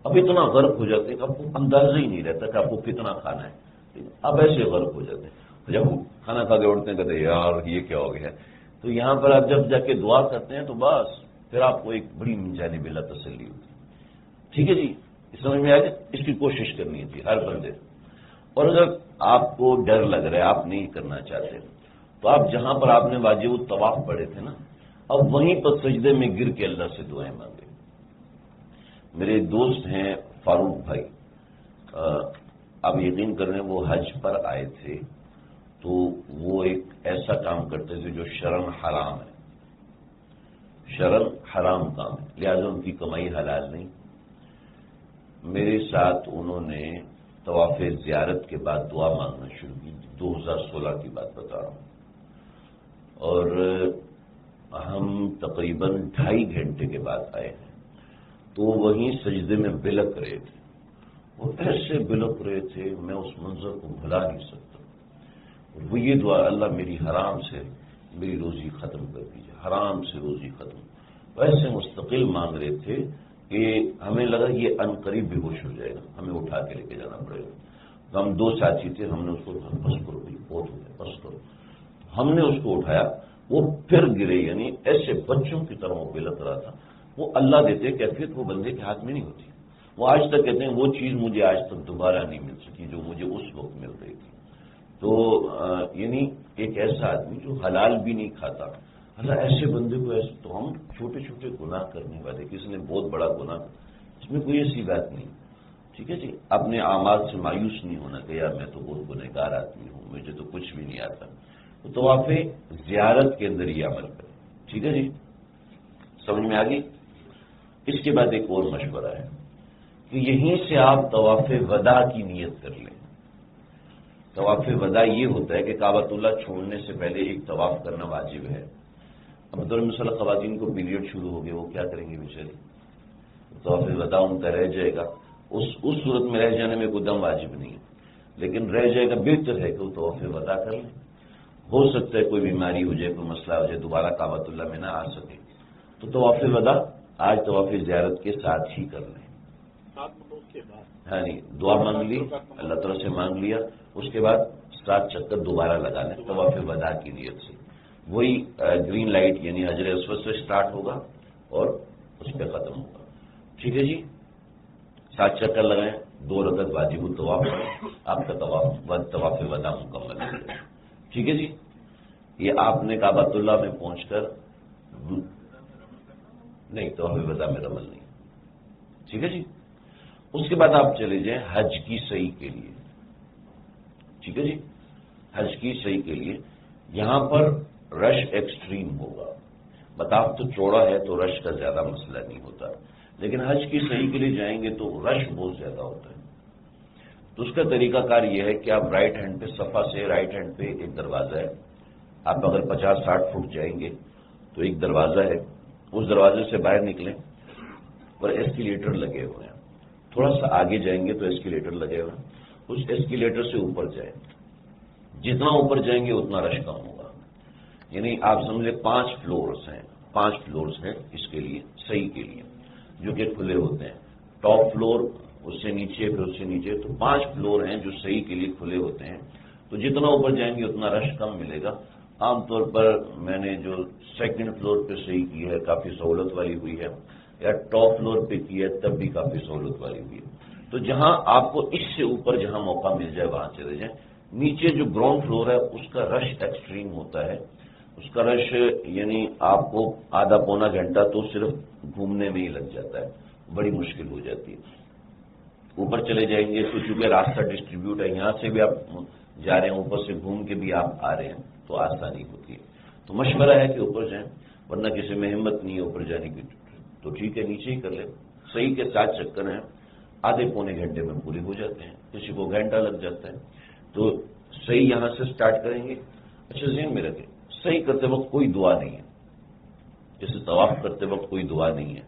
اب اتنا غرق ہو جاتے ہیں کہ آپ کو اندازہ ہی نہیں رہتا کہ آپ کو کتنا کھانا ہے. آپ ایسے غرق ہو جاتے ہیں. جب کھانا کھا کے اٹھتے ہیں کہتے ہیں یار یہ کیا ہو گیا. تو یہاں پر آپ جب جا کے دعا کرتے ہیں تو بس پھر آپ کو ایک بڑی جانب اللہ تسلی ہوتی ہے. ٹھیک ہے جی, سمجھ میں آ جائے. اس کی کوشش کرنی تھی ہر بندے. اور اگر آپ کو ڈر لگ رہا ہے, آپ نہیں کرنا چاہتے, تو آپ جہاں پر آپ نے واجب الطواف پڑھے تھے نا, اب وہیں پر سجدے میں گر کے اللہ سے دعائیں مانگے. میرے دوست ہیں فاروق بھائی, آپ یقین کر رہے ہیں وہ حج پر آئے تھے تو وہ ایک ایسا کام کرتے تھے جو شرم حرام ہے. شرم حرام کام ہے, لہذا ان کی کمائی حلال نہیں. میرے ساتھ انہوں نے طواف زیارت کے بعد دعا مانگنا شروع کی. 2016 کی بات بتا رہا ہوں. اور ہم تقریباً 2.5 گھنٹے کے بعد آئے ہیں تو وہیں سجدے میں بلک رہے تھے. وہ ایسے بلک رہے تھے میں اس منظر کو بھلا نہیں سکتا. وہ یہ دعا, اللہ میری حرام سے میری روزی ختم کر دیجیے, حرام سے روزی ختم. ویسے مستقل مانگ رہے تھے کہ ہمیں لگا یہ ان قریب بے ہوش ہو جائے گا, ہمیں اٹھا کے لے کے جانا پڑے گا. تو ہم 2 ساتھی تھے, ہم نے اس کو بس کرو بھائی بہت ہو گیا بس کرو. ہم نے اس کو اٹھایا, وہ پھر گرے. یعنی ایسے بچوں کی طرح وہ بلک رہا تھا. وہ اللہ دیتے کیفیت وہ بندے کے ہاتھ میں نہیں ہوتی. وہ آج تک کہتے ہیں وہ چیز مجھے آج تک دوبارہ نہیں مل سکی جو مجھے اس وقت مل رہی تھی. تو یعنی ایک ایسا آدمی جو حلال بھی نہیں کھاتا, اللہ ایسے بندے کو ایسے. تو ہم چھوٹے چھوٹے گناہ کرنے والے, کسی نے بہت بڑا گناہ, اس میں کوئی ایسی بات نہیں. ٹھیک ہے جی, اپنے اعمال سے مایوس نہیں ہونا کہ یار میں تو بہت گنہگار آدمی ہوں, مجھے تو کچھ بھی نہیں آتا. تو طواف زیارت کے اندر یہ عمل کریں. ٹھیک ہے جی, سمجھ میں آ گئی. اس کے بعد ایک اور مشورہ ہے کہ یہیں سے آپ طواف وداع کی نیت کر لیں. طواف وداع یہ ہوتا ہے کہ کعبۃ اللہ چھوڑنے سے پہلے ایک طواف کرنا واجب ہے. اب مثلا خواتین کو پیریڈ شروع ہو گئے, وہ کیا کریں گے بیچاری؟ طواف وداع ان کا رہ جائے گا. اس صورت میں رہ جانے میں کوئی دم واجب نہیں ہے, لیکن رہ جائے گا. بہتر ہے کہ وہ طواف وداع کر لیں. ہو سکتا ہے کوئی بیماری ہو جائے, کوئی مسئلہ ہو جائے, دوبارہ کعبۃ اللہ میں نہ آ سکے, تو طواف وداع آج طواف زیارت کے ساتھ ہی کر لیں. ہاں نہیں, دعا مانگ لی, اللہ تعالیٰ سے مانگ لیا, اس کے بعد 7 چکر دوبارہ لگا لیں طواف وداع کی نیت سے. وہی گرین لائٹ یعنی حجر اسود سے سٹارٹ ہوگا اور اس پہ ختم ہوگا. ٹھیک ہے جی, 7 چکر لگائیں, 2 رکعت واجب الطواف پڑھیں, آپ کا طواف وداع مکمل ہے. ٹھیک ہے جی, یہ آپ نے کعبۃ اللہ میں پہنچ کر نہیں, طواف وداع میں عمل نہیں. ٹھیک ہے جی, اس کے بعد آپ چلے جائیں حج کی صحیح کے لیے. ٹھیک ہے جی, حج کی صحیح کے لیے یہاں پر رش ایکسٹریم ہوگا. مطاف تو چوڑا ہے تو رش کا زیادہ مسئلہ نہیں ہوتا, لیکن حج کی صحیح کے لیے جائیں گے تو رش بہت زیادہ ہوتا ہے. تو اس کا طریقہ کار یہ ہے کہ آپ رائٹ ہینڈ پہ, صفا سے رائٹ ہینڈ پہ ایک دروازہ ہے. آپ اگر 50-60 فٹ جائیں گے تو ایک دروازہ ہے, اس دروازے سے باہر نکلیں اور ایسکیلیٹر لگے ہوئے ہیں. تھوڑا سا آگے جائیں گے تو ایسکیلیٹر لگے ہوئے ہیں, اس ایسکیلیٹر سے اوپر جائیں. جتنا اوپر جائیں گے اتنا رش کم ہوگا. یعنی آپ سمجھے 5 فلورز ہیں, 5 فلورز ہیں اس کے لیے صحیح کے لیے, جو کہ کھلے ہوتے ہیں. ٹاپ فلور, اس سے نیچے, پھر اس سے نیچے, تو 5 فلور ہیں جو صحیح کے لیے کھلے ہوتے ہیں. تو جتنا اوپر جائیں گے اتنا رش کم ملے گا. عام طور پر میں نے جو 2nd فلور پہ صحیح کی ہے کافی سہولت والی ہوئی ہے, یا ٹاپ فلور پہ کی ہے تب بھی کافی سہولت والی ہوئی ہے. تو جہاں آپ کو اس سے اوپر جہاں موقع مل جائے وہاں چلے جائیں. نیچے جو گراؤنڈ فلور ہے اس کا رش ایکسٹریم ہوتا ہے. اس کا رش یعنی آپ کو آدھا پونا گھنٹہ تو صرف گھومنے میں ہی لگ جاتا ہے, بڑی مشکل ہو جاتی ہے. اوپر چلے جائیں گے تو چونکہ راستہ ڈسٹریبیوٹ ہے, یہاں سے بھی آپ جا رہے ہیں, اوپر سے گھوم کے بھی آپ آ رہے ہیں, تو آسانی ہوتی ہے. تو مشورہ ہے کہ اوپر جائیں, ورنہ کسی میں ہمت نہیں ہے اوپر جانے کی تو ٹھیک ہے نیچے ہی کر لیں. صحیح کے 7 چکر ہیں, آدھے پونے گھنٹے میں پورے ہو جاتے ہیں، کسی کو گھنٹہ لگ جاتا ہے. تو صحیح یہاں سے سٹارٹ کریں گے. اچھا ذہن میں رکھیں، صحیح کرتے وقت کوئی دعا نہیں ہے. جیسے طواف کرتے وقت کوئی دعا نہیں ہے،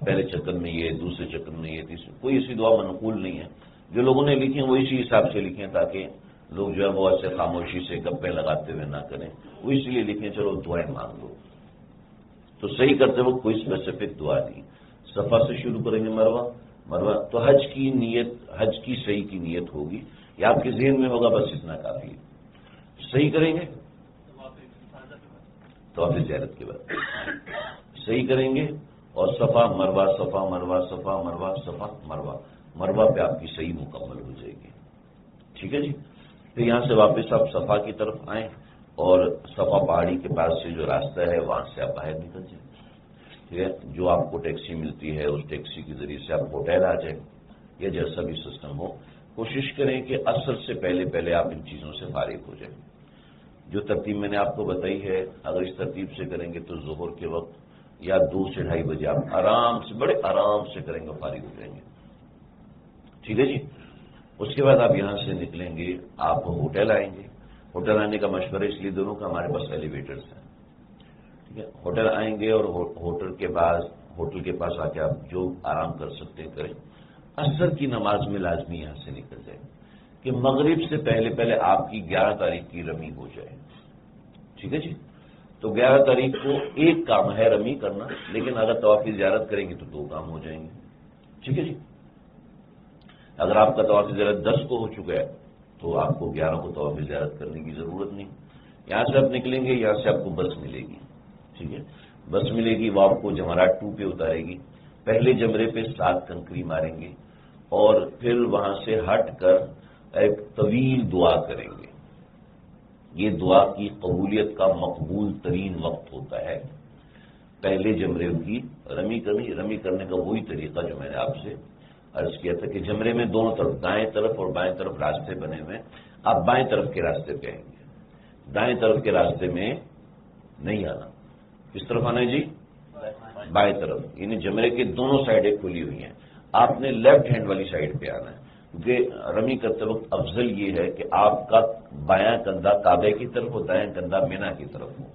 پہلے چکر میں یہ، دوسرے چکر میں یہ، تیسرے، کوئی ایسی دعا منقول نہیں ہے. جو لوگوں نے لکھی ہیں وہ اسی حساب سے لکھیں تاکہ لوگ جو ہے وہ ایسے خاموشی سے گپے لگاتے ہوئے نہ کریں. وہ اس لیے لکھیں چلو دعائیں مانگ لو. تو صحیح کرتے وقت کوئی اسپیسیفک دعا نہیں. صفا سے شروع کریں گے مروا تو حج کی نیت، حج کی صحیح کی نیت ہوگی، یہ آپ کے ذہن میں ہوگا، بس اتنا کافی ہے. صحیح کریں گے تو آپ زیارت کے بعد صحیح کریں گے اور صفا مروا صفا مروا صفا مروا صفا مروا، مروا پہ آپ کی صحیح مکمل ہو جائے گی. ٹھیک ہے جی. پھر یہاں سے واپس آپ صفا کی طرف آئیں اور صفا پہاڑی کے پاس سے جو راستہ ہے وہاں سے آپ باہر نکل جائیں. ٹھیک ہے، جو آپ کو ٹیکسی ملتی ہے اس ٹیکسی کے ذریعے سے آپ ہوٹل آ جائیں یا جیسا بھی سسٹم ہو. کوشش کریں کہ عصر سے پہلے آپ ان چیزوں سے فارغ ہو جائیں. جو ترتیب میں نے آپ کو بتائی ہے اگر اس ترتیب سے کریں گے تو ظہر کے وقت یا 2 سے 2:30 بجے آپ آرام سے، بڑے آرام سے کریں گے، فارغ ہو جائیں گے. ٹھیک ہے جی. اس کے بعد آپ یہاں سے نکلیں گے، آپ ہوٹل آئیں گے. ہوٹل آنے کا مشورہ اس لیے دونوں کا ہمارے پاس ایلیویٹرز ہیں. ٹھیک ہے، ہوٹل آئیں گے اور ہوٹل کے پاس آ کے آپ جو آرام کر سکتے ہیں کریں. عصر کی نماز میں لازمی یہاں سے نکل جائیں کہ مغرب سے پہلے آپ کی 11 تاریخ کی رمی ہو جائے. ٹھیک ہے جی. تو 11 تاریخ کو ایک کام ہے رمی کرنا، لیکن اگر طواف زیارت کریں گے تو 2 کام ہو جائیں گے. ٹھیک ہے جی. اگر آپ کا طواف زیارت 10 کو ہو چکا ہے تو آپ کو 11 کو طواف زیارت کرنے کی ضرورت نہیں. یہاں سے آپ نکلیں گے، یہاں سے آپ کو بس ملے گی. ٹھیک ہے، بس ملے گی، وہ آپ کو جمرات 2 پہ اتارے گی. پہلے جمرے پہ 7 کنکری ماریں گے اور پھر وہاں سے ہٹ کر ایک طویل دعا کریں گے. یہ دعا کی قبولیت کا مقبول ترین وقت ہوتا ہے پہلے جمرے کی رمی کرنے کا وہی طریقہ جو میں نے آپ سے عرض کیا تھا کہ جمرے میں دونوں طرف، دائیں طرف اور بائیں طرف راستے بنے ہوئے. آپ بائیں طرف کے راستے پہ آئیں گے، دائیں طرف کے راستے میں نہیں آنا. کس طرف آنا ہے جی؟ بائیں طرف. یعنی جمرے کے دونوں سائڈیں کھلی ہوئی ہیں، آپ نے لیفٹ ہینڈ والی سائڈ پہ آنا ہے. کیونکہ رمی کرتے وقت افضل یہ ہے کہ آپ کا بایاں کندھا کعبے کی طرف اور دایاں کندھا مینا کی طرف ہو.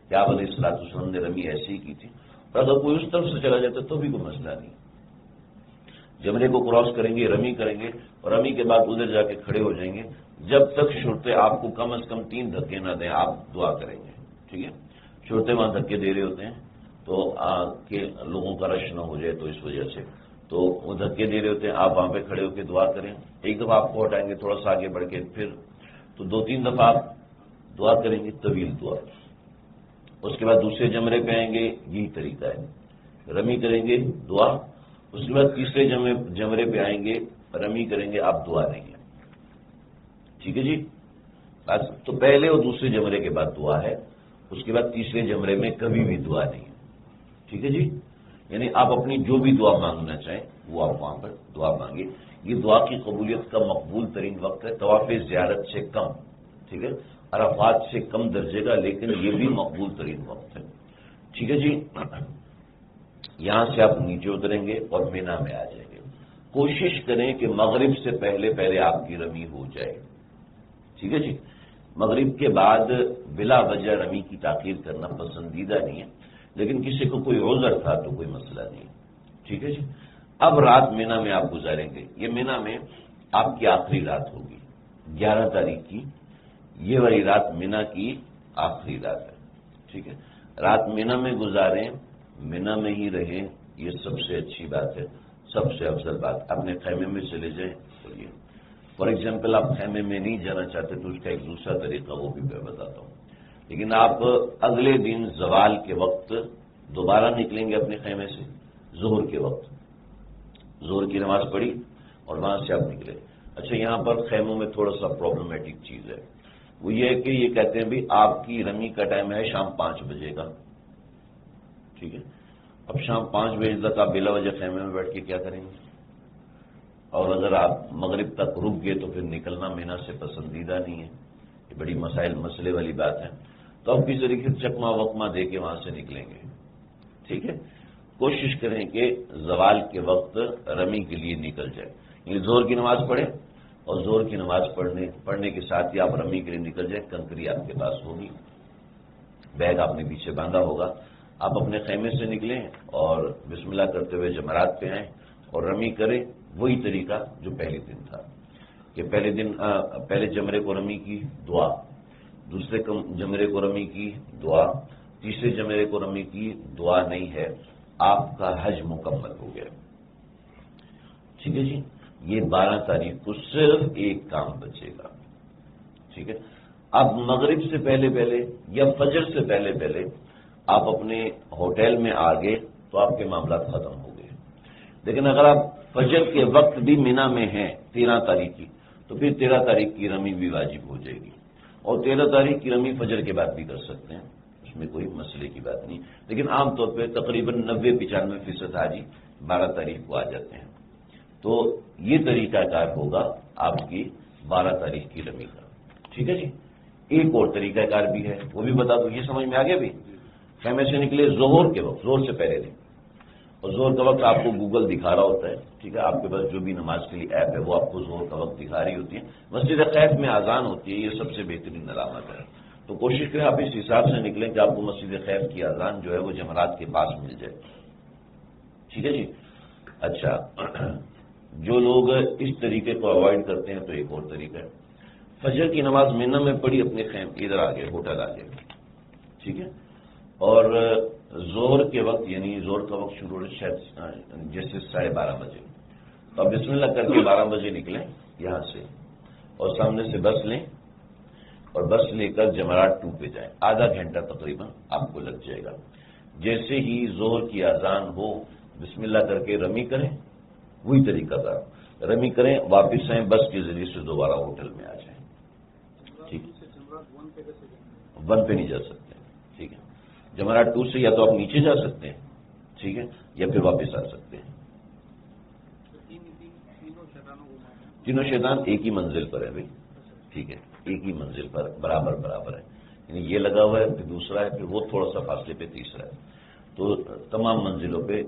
کیا علیہ الصلوۃ والسلام نے رمی ایسی ہی کی تھی، اور اگر کوئی اس طرف سے چلا جاتا تو بھی کوئی مسئلہ نہیں. جمرے کو کراس کریں گے، رمی کریں گے اور رمی کے بعد ادھر جا کے کھڑے ہو جائیں گے. جب تک شرطے آپ کو کم از کم 3 دھکے نہ دیں آپ دعا کریں گے. ٹھیک ہے، شرطے وہاں دھکے دے رہے ہوتے ہیں تو کہ لوگوں کا رش نہ ہو جائے، تو اس وجہ سے تو وہ دھکے دے رہے ہوتے ہیں. آپ وہاں پہ کھڑے ہو کے دعا کریں. ایک دفعہ آپ کو ہٹائیں گے تھوڑا سا آگے بڑھ کے، پھر تو 2-3 دفعہ آپ دعا کریں گے، طویل دعا. اس کے بعد دوسرے جمرے پہ آئیں گے، یہی طریقہ ہے، رمی کریں گے دعا. اس کے بعد تیسرے جمرے پہ آئیں گے، رمی کریں گے، آپ دعا نہیں ہے. ٹھیک ہے جی. تو پہلے اور دوسرے جمرے کے بعد دعا ہے، اس کے بعد تیسرے جمرے میں کبھی بھی دعا نہیں ہے. ٹھیک ہے جی. یعنی آپ اپنی جو بھی دعا مانگنا چاہیں وہ آپ وہاں پر دعا مانگیں. یہ دعا کی قبولیت کا مقبول ترین وقت ہے، طواف زیارت سے کم. ٹھیک ہے، عرفات سے کم درجے کا، لیکن یہ بھی مقبول ترین وقت ہے. ٹھیک ہے جی. یہاں سے آپ نیچے اتریں گے اور مینا میں آ جائیں گے. کوشش کریں کہ مغرب سے پہلے آپ کی رمی ہو جائے. ٹھیک ہے جی. مغرب کے بعد بلا وجہ رمی کی تاخیر کرنا پسندیدہ نہیں ہے، لیکن کسی کو کوئی عذر تھا تو کوئی مسئلہ نہیں. ٹھیک ہے جی. اب رات مینا میں آپ گزاریں گے. یہ مینا میں آپ کی آخری رات ہوگی 11 تاریخ کی. یہ والی رات مینا کی آخری رات ہے. ٹھیک ہے، رات مینا میں گزاریں، مینا میں ہی رہیں، یہ سب سے اچھی بات ہے، سب سے افضل بات. اپنے خیمے میں چلے جائیں. چلیے فار ایگزامپل آپ خیمے میں نہیں جانا چاہتے تو اس کا ایک دوسرا طریقہ وہ بھی میں بتاتا ہوں. لیکن آپ اگلے دن زوال کے وقت دوبارہ نکلیں گے اپنے خیمے سے، ظہر کے وقت ظہر کی نماز پڑھی اور وہاں سے آپ نکلے. اچھا، یہاں پر خیموں میں تھوڑا سا پرابلمٹک چیز ہے، وہ یہ ہے کہ یہ کہتے ہیں بھی آپ کی رمی کا ٹائم ہے شام 5 بجے کا. ٹھیک ہے، اب شام 5 بجے تک آپ بلا وجہ خیمے میں بیٹھ کے کیا کریں گے؟ اور اگر آپ مغرب تک رک گئے تو پھر نکلنا مینا سے پسندیدہ نہیں ہے. یہ بڑی مسئلے والی بات ہے. تو آپ کس طریقے سے چکما وکما دے کے وہاں سے نکلیں گے. ٹھیک ہے، کوشش کریں کہ زوال کے وقت رمی کے لیے نکل جائے، یعنی زور کی نماز پڑھیں اور زور کی نماز پڑھنے کے ساتھ ہی آپ رمی کے لیے نکل جائیں. کنکری آپ کے پاس ہوگی، بیگ آپ نے پیچھے باندھا ہوگا، آپ اپنے خیمے سے نکلیں اور بسم اللہ کرتے ہوئے جمرات پہ آئیں اور رمی کریں. وہی طریقہ جو پہلے دن تھا کہ پہلے جمرے کو رمی کی دعا، دوسرے جمرے کو رمی کی دعا، تیسرے جمرے کو رمی کی دعا نہیں ہے. آپ کا حج مکمل ہو گیا. ٹھیک ہے جی، یہ 12 تاریخ کو صرف ایک کام بچے گا. ٹھیک ہے، اب مغرب سے پہلے یا فجر سے پہلے آپ اپنے ہوٹل میں آ گئے تو آپ کے معاملات ختم ہو گئے. لیکن اگر آپ فجر کے وقت بھی مینا میں ہیں 13 تاریخ کی، تو پھر 13 تاریخ کی رمی بھی واجب ہو جائے گی. اور 13 تاریخ کی رمی فجر کے بعد بھی کر سکتے ہیں، اس میں کوئی مسئلے کی بات نہیں. لیکن عام طور پہ تقریباً 90-95% حاجی 12 تاریخ کو آ جاتے ہیں. تو یہ طریقہ کار ہوگا آپ کی 12 تاریخ کی رمی کا. ٹھیک ہے جی، ایک اور طریقہ کار بھی ہے، وہ بھی بتا دو. یہ سمجھ میں آ گیا بھی؟ خیمے سے نکلے ظہر کے وقت، زور سے پہلے دن، اور زہر کا وقت آپ کو گوگل دکھا رہا ہوتا ہے. ٹھیک ہے، آپ کے پاس جو بھی نماز کے لیے ایپ ہے وہ آپ کو زہر کا وقت دکھا رہی ہوتی ہے. مسجد خیف میں اذان ہوتی ہے، یہ سب سے بہترین علامت ہے. تو کوشش کریں آپ اس حساب سے نکلیں کہ آپ کو مسجد خیف کی اذان جو ہے وہ جمرات کے پاس مل جائے. ٹھیک ہے جی. اچھا، جو لوگ اس طریقے کو اوائڈ کرتے ہیں تو ایک اور طریقہ ہے، فجر کی نماز مینا میں پڑھی، اپنے خیم ادھر آ گئے، ہوٹل آ گئے. ٹھیک ہے، اور زہر کے وقت یعنی زہر کا وقت شروع ہو شاید جیسے 12:30 بجے، تو اب بسم اللہ کر کے 12 بجے نکلیں یہاں سے اور سامنے سے بس لیں اور بس لے کر جمرات 2 پہ جائیں. آدھا گھنٹہ تقریباً آپ کو لگ جائے گا. جیسے ہی زہر کی اذان ہو بسم اللہ کر کے رمی کریں، وہی طریقہ تھا، رمی کریں، واپس آئیں، بس کے ذریعے سے دوبارہ ہوٹل میں آ جائیں. ٹھیک، 1 پہ نہیں جا سکتے. ٹھیک ہے، جمرات 2 سے یا تو آپ نیچے جا سکتے ہیں، ٹھیک ہے، یا پھر واپس آ سکتے ہیں. تینوں شیطان ایک ہی منزل پر ہے بھائی. ٹھیک ہے، ایک ہی منزل پر برابر ہے، یعنی یہ لگا ہوا ہے پھر دوسرا ہے، پھر وہ تھوڑا سا فاصلے پہ تیسرا ہے. تو تمام منزلوں پہ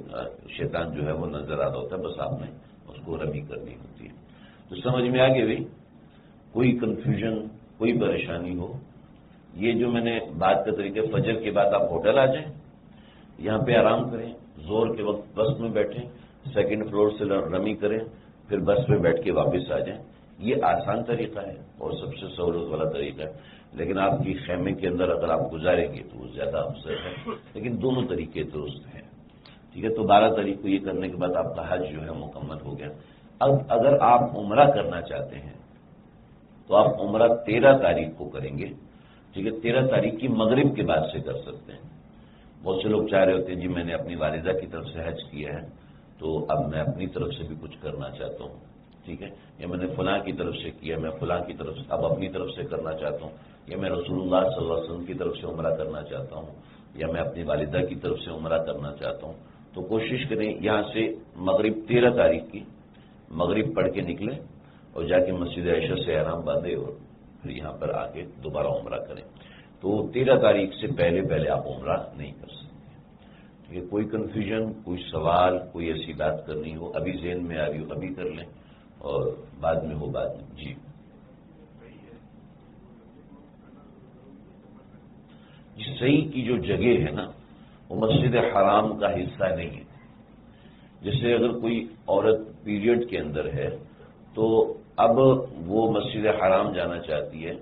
شیطان جو ہے وہ نظر آ رہا ہوتا ہے، بس آپ نے اس کو رمی کرنی ہوتی ہے. تو سمجھ میں آگے بھائی؟ کوئی کنفیوژن، کوئی پریشانی ہو؟ یہ جو میں نے بات کا طریقہ، فجر کے بعد آپ ہوٹل آ جائیں، یہاں پہ آرام کریں، زور کے وقت بس میں بیٹھیں، 2nd فلور سے رمی کریں، پھر بس میں بیٹھ کے واپس آ جائیں. یہ آسان طریقہ ہے اور سب سے سہولت والا طریقہ ہے. لیکن آپ کی خیمے کے اندر اگر آپ گزاریں گے تو وہ زیادہ افضل ہے. لیکن دونوں طریقے درست ہیں. ٹھیک ہے، تو 12 تاریخ کو یہ کرنے کے بعد آپ کا حج جو ہے مکمل ہو گیا. اب اگر آپ عمرہ کرنا چاہتے ہیں تو آپ عمرہ 13 تاریخ کو کریں گے. ٹھیک ہے، 13 تاریخ کی مغرب کے بعد سے کر سکتے ہیں. بہت سے لوگ چاہ رہے ہوتے ہیں جی میں نے اپنی والدہ کی طرف سے حج کیا ہے تو اب میں اپنی طرف سے بھی کچھ کرنا چاہتا ہوں. ٹھیک ہے، یا میں نے فلاں کی طرف سے کیا، میں فلاں کی طرف سے اب اپنی طرف سے کرنا چاہتا ہوں، یا میں رسول اللہ صلی اللہ علیہ وسلم کی طرف سے عمرہ کرنا چاہتا ہوں، یا میں اپنی والدہ کی طرف سے عمرہ کرنا چاہتا ہوں. تو کوشش کریں یہاں سے مغرب 13 تاریخ کی مغرب پڑھ کے نکلیں اور جا کے مسجد عائشہ سے احرام باندھے اور پھر یہاں پر آ کے دوبارہ عمرہ کریں. تو 13 تاریخ سے پہلے آپ عمرہ نہیں کر سکتے. ٹھیک ہے، کوئی کنفیوژن، کوئی سوال، کوئی ایسی بات کرنی ہو، ابھی ذہن میں آ رہی ہو ابھی کر لیں اور بعد میں ہو بعد میں. جی صحیح کی جو جگہ ہے نا وہ مسجد حرام کا حصہ نہیں ہے. جیسے اگر کوئی عورت پیریڈ کے اندر ہے تو اب وہ مسجد حرام جانا چاہتی ہے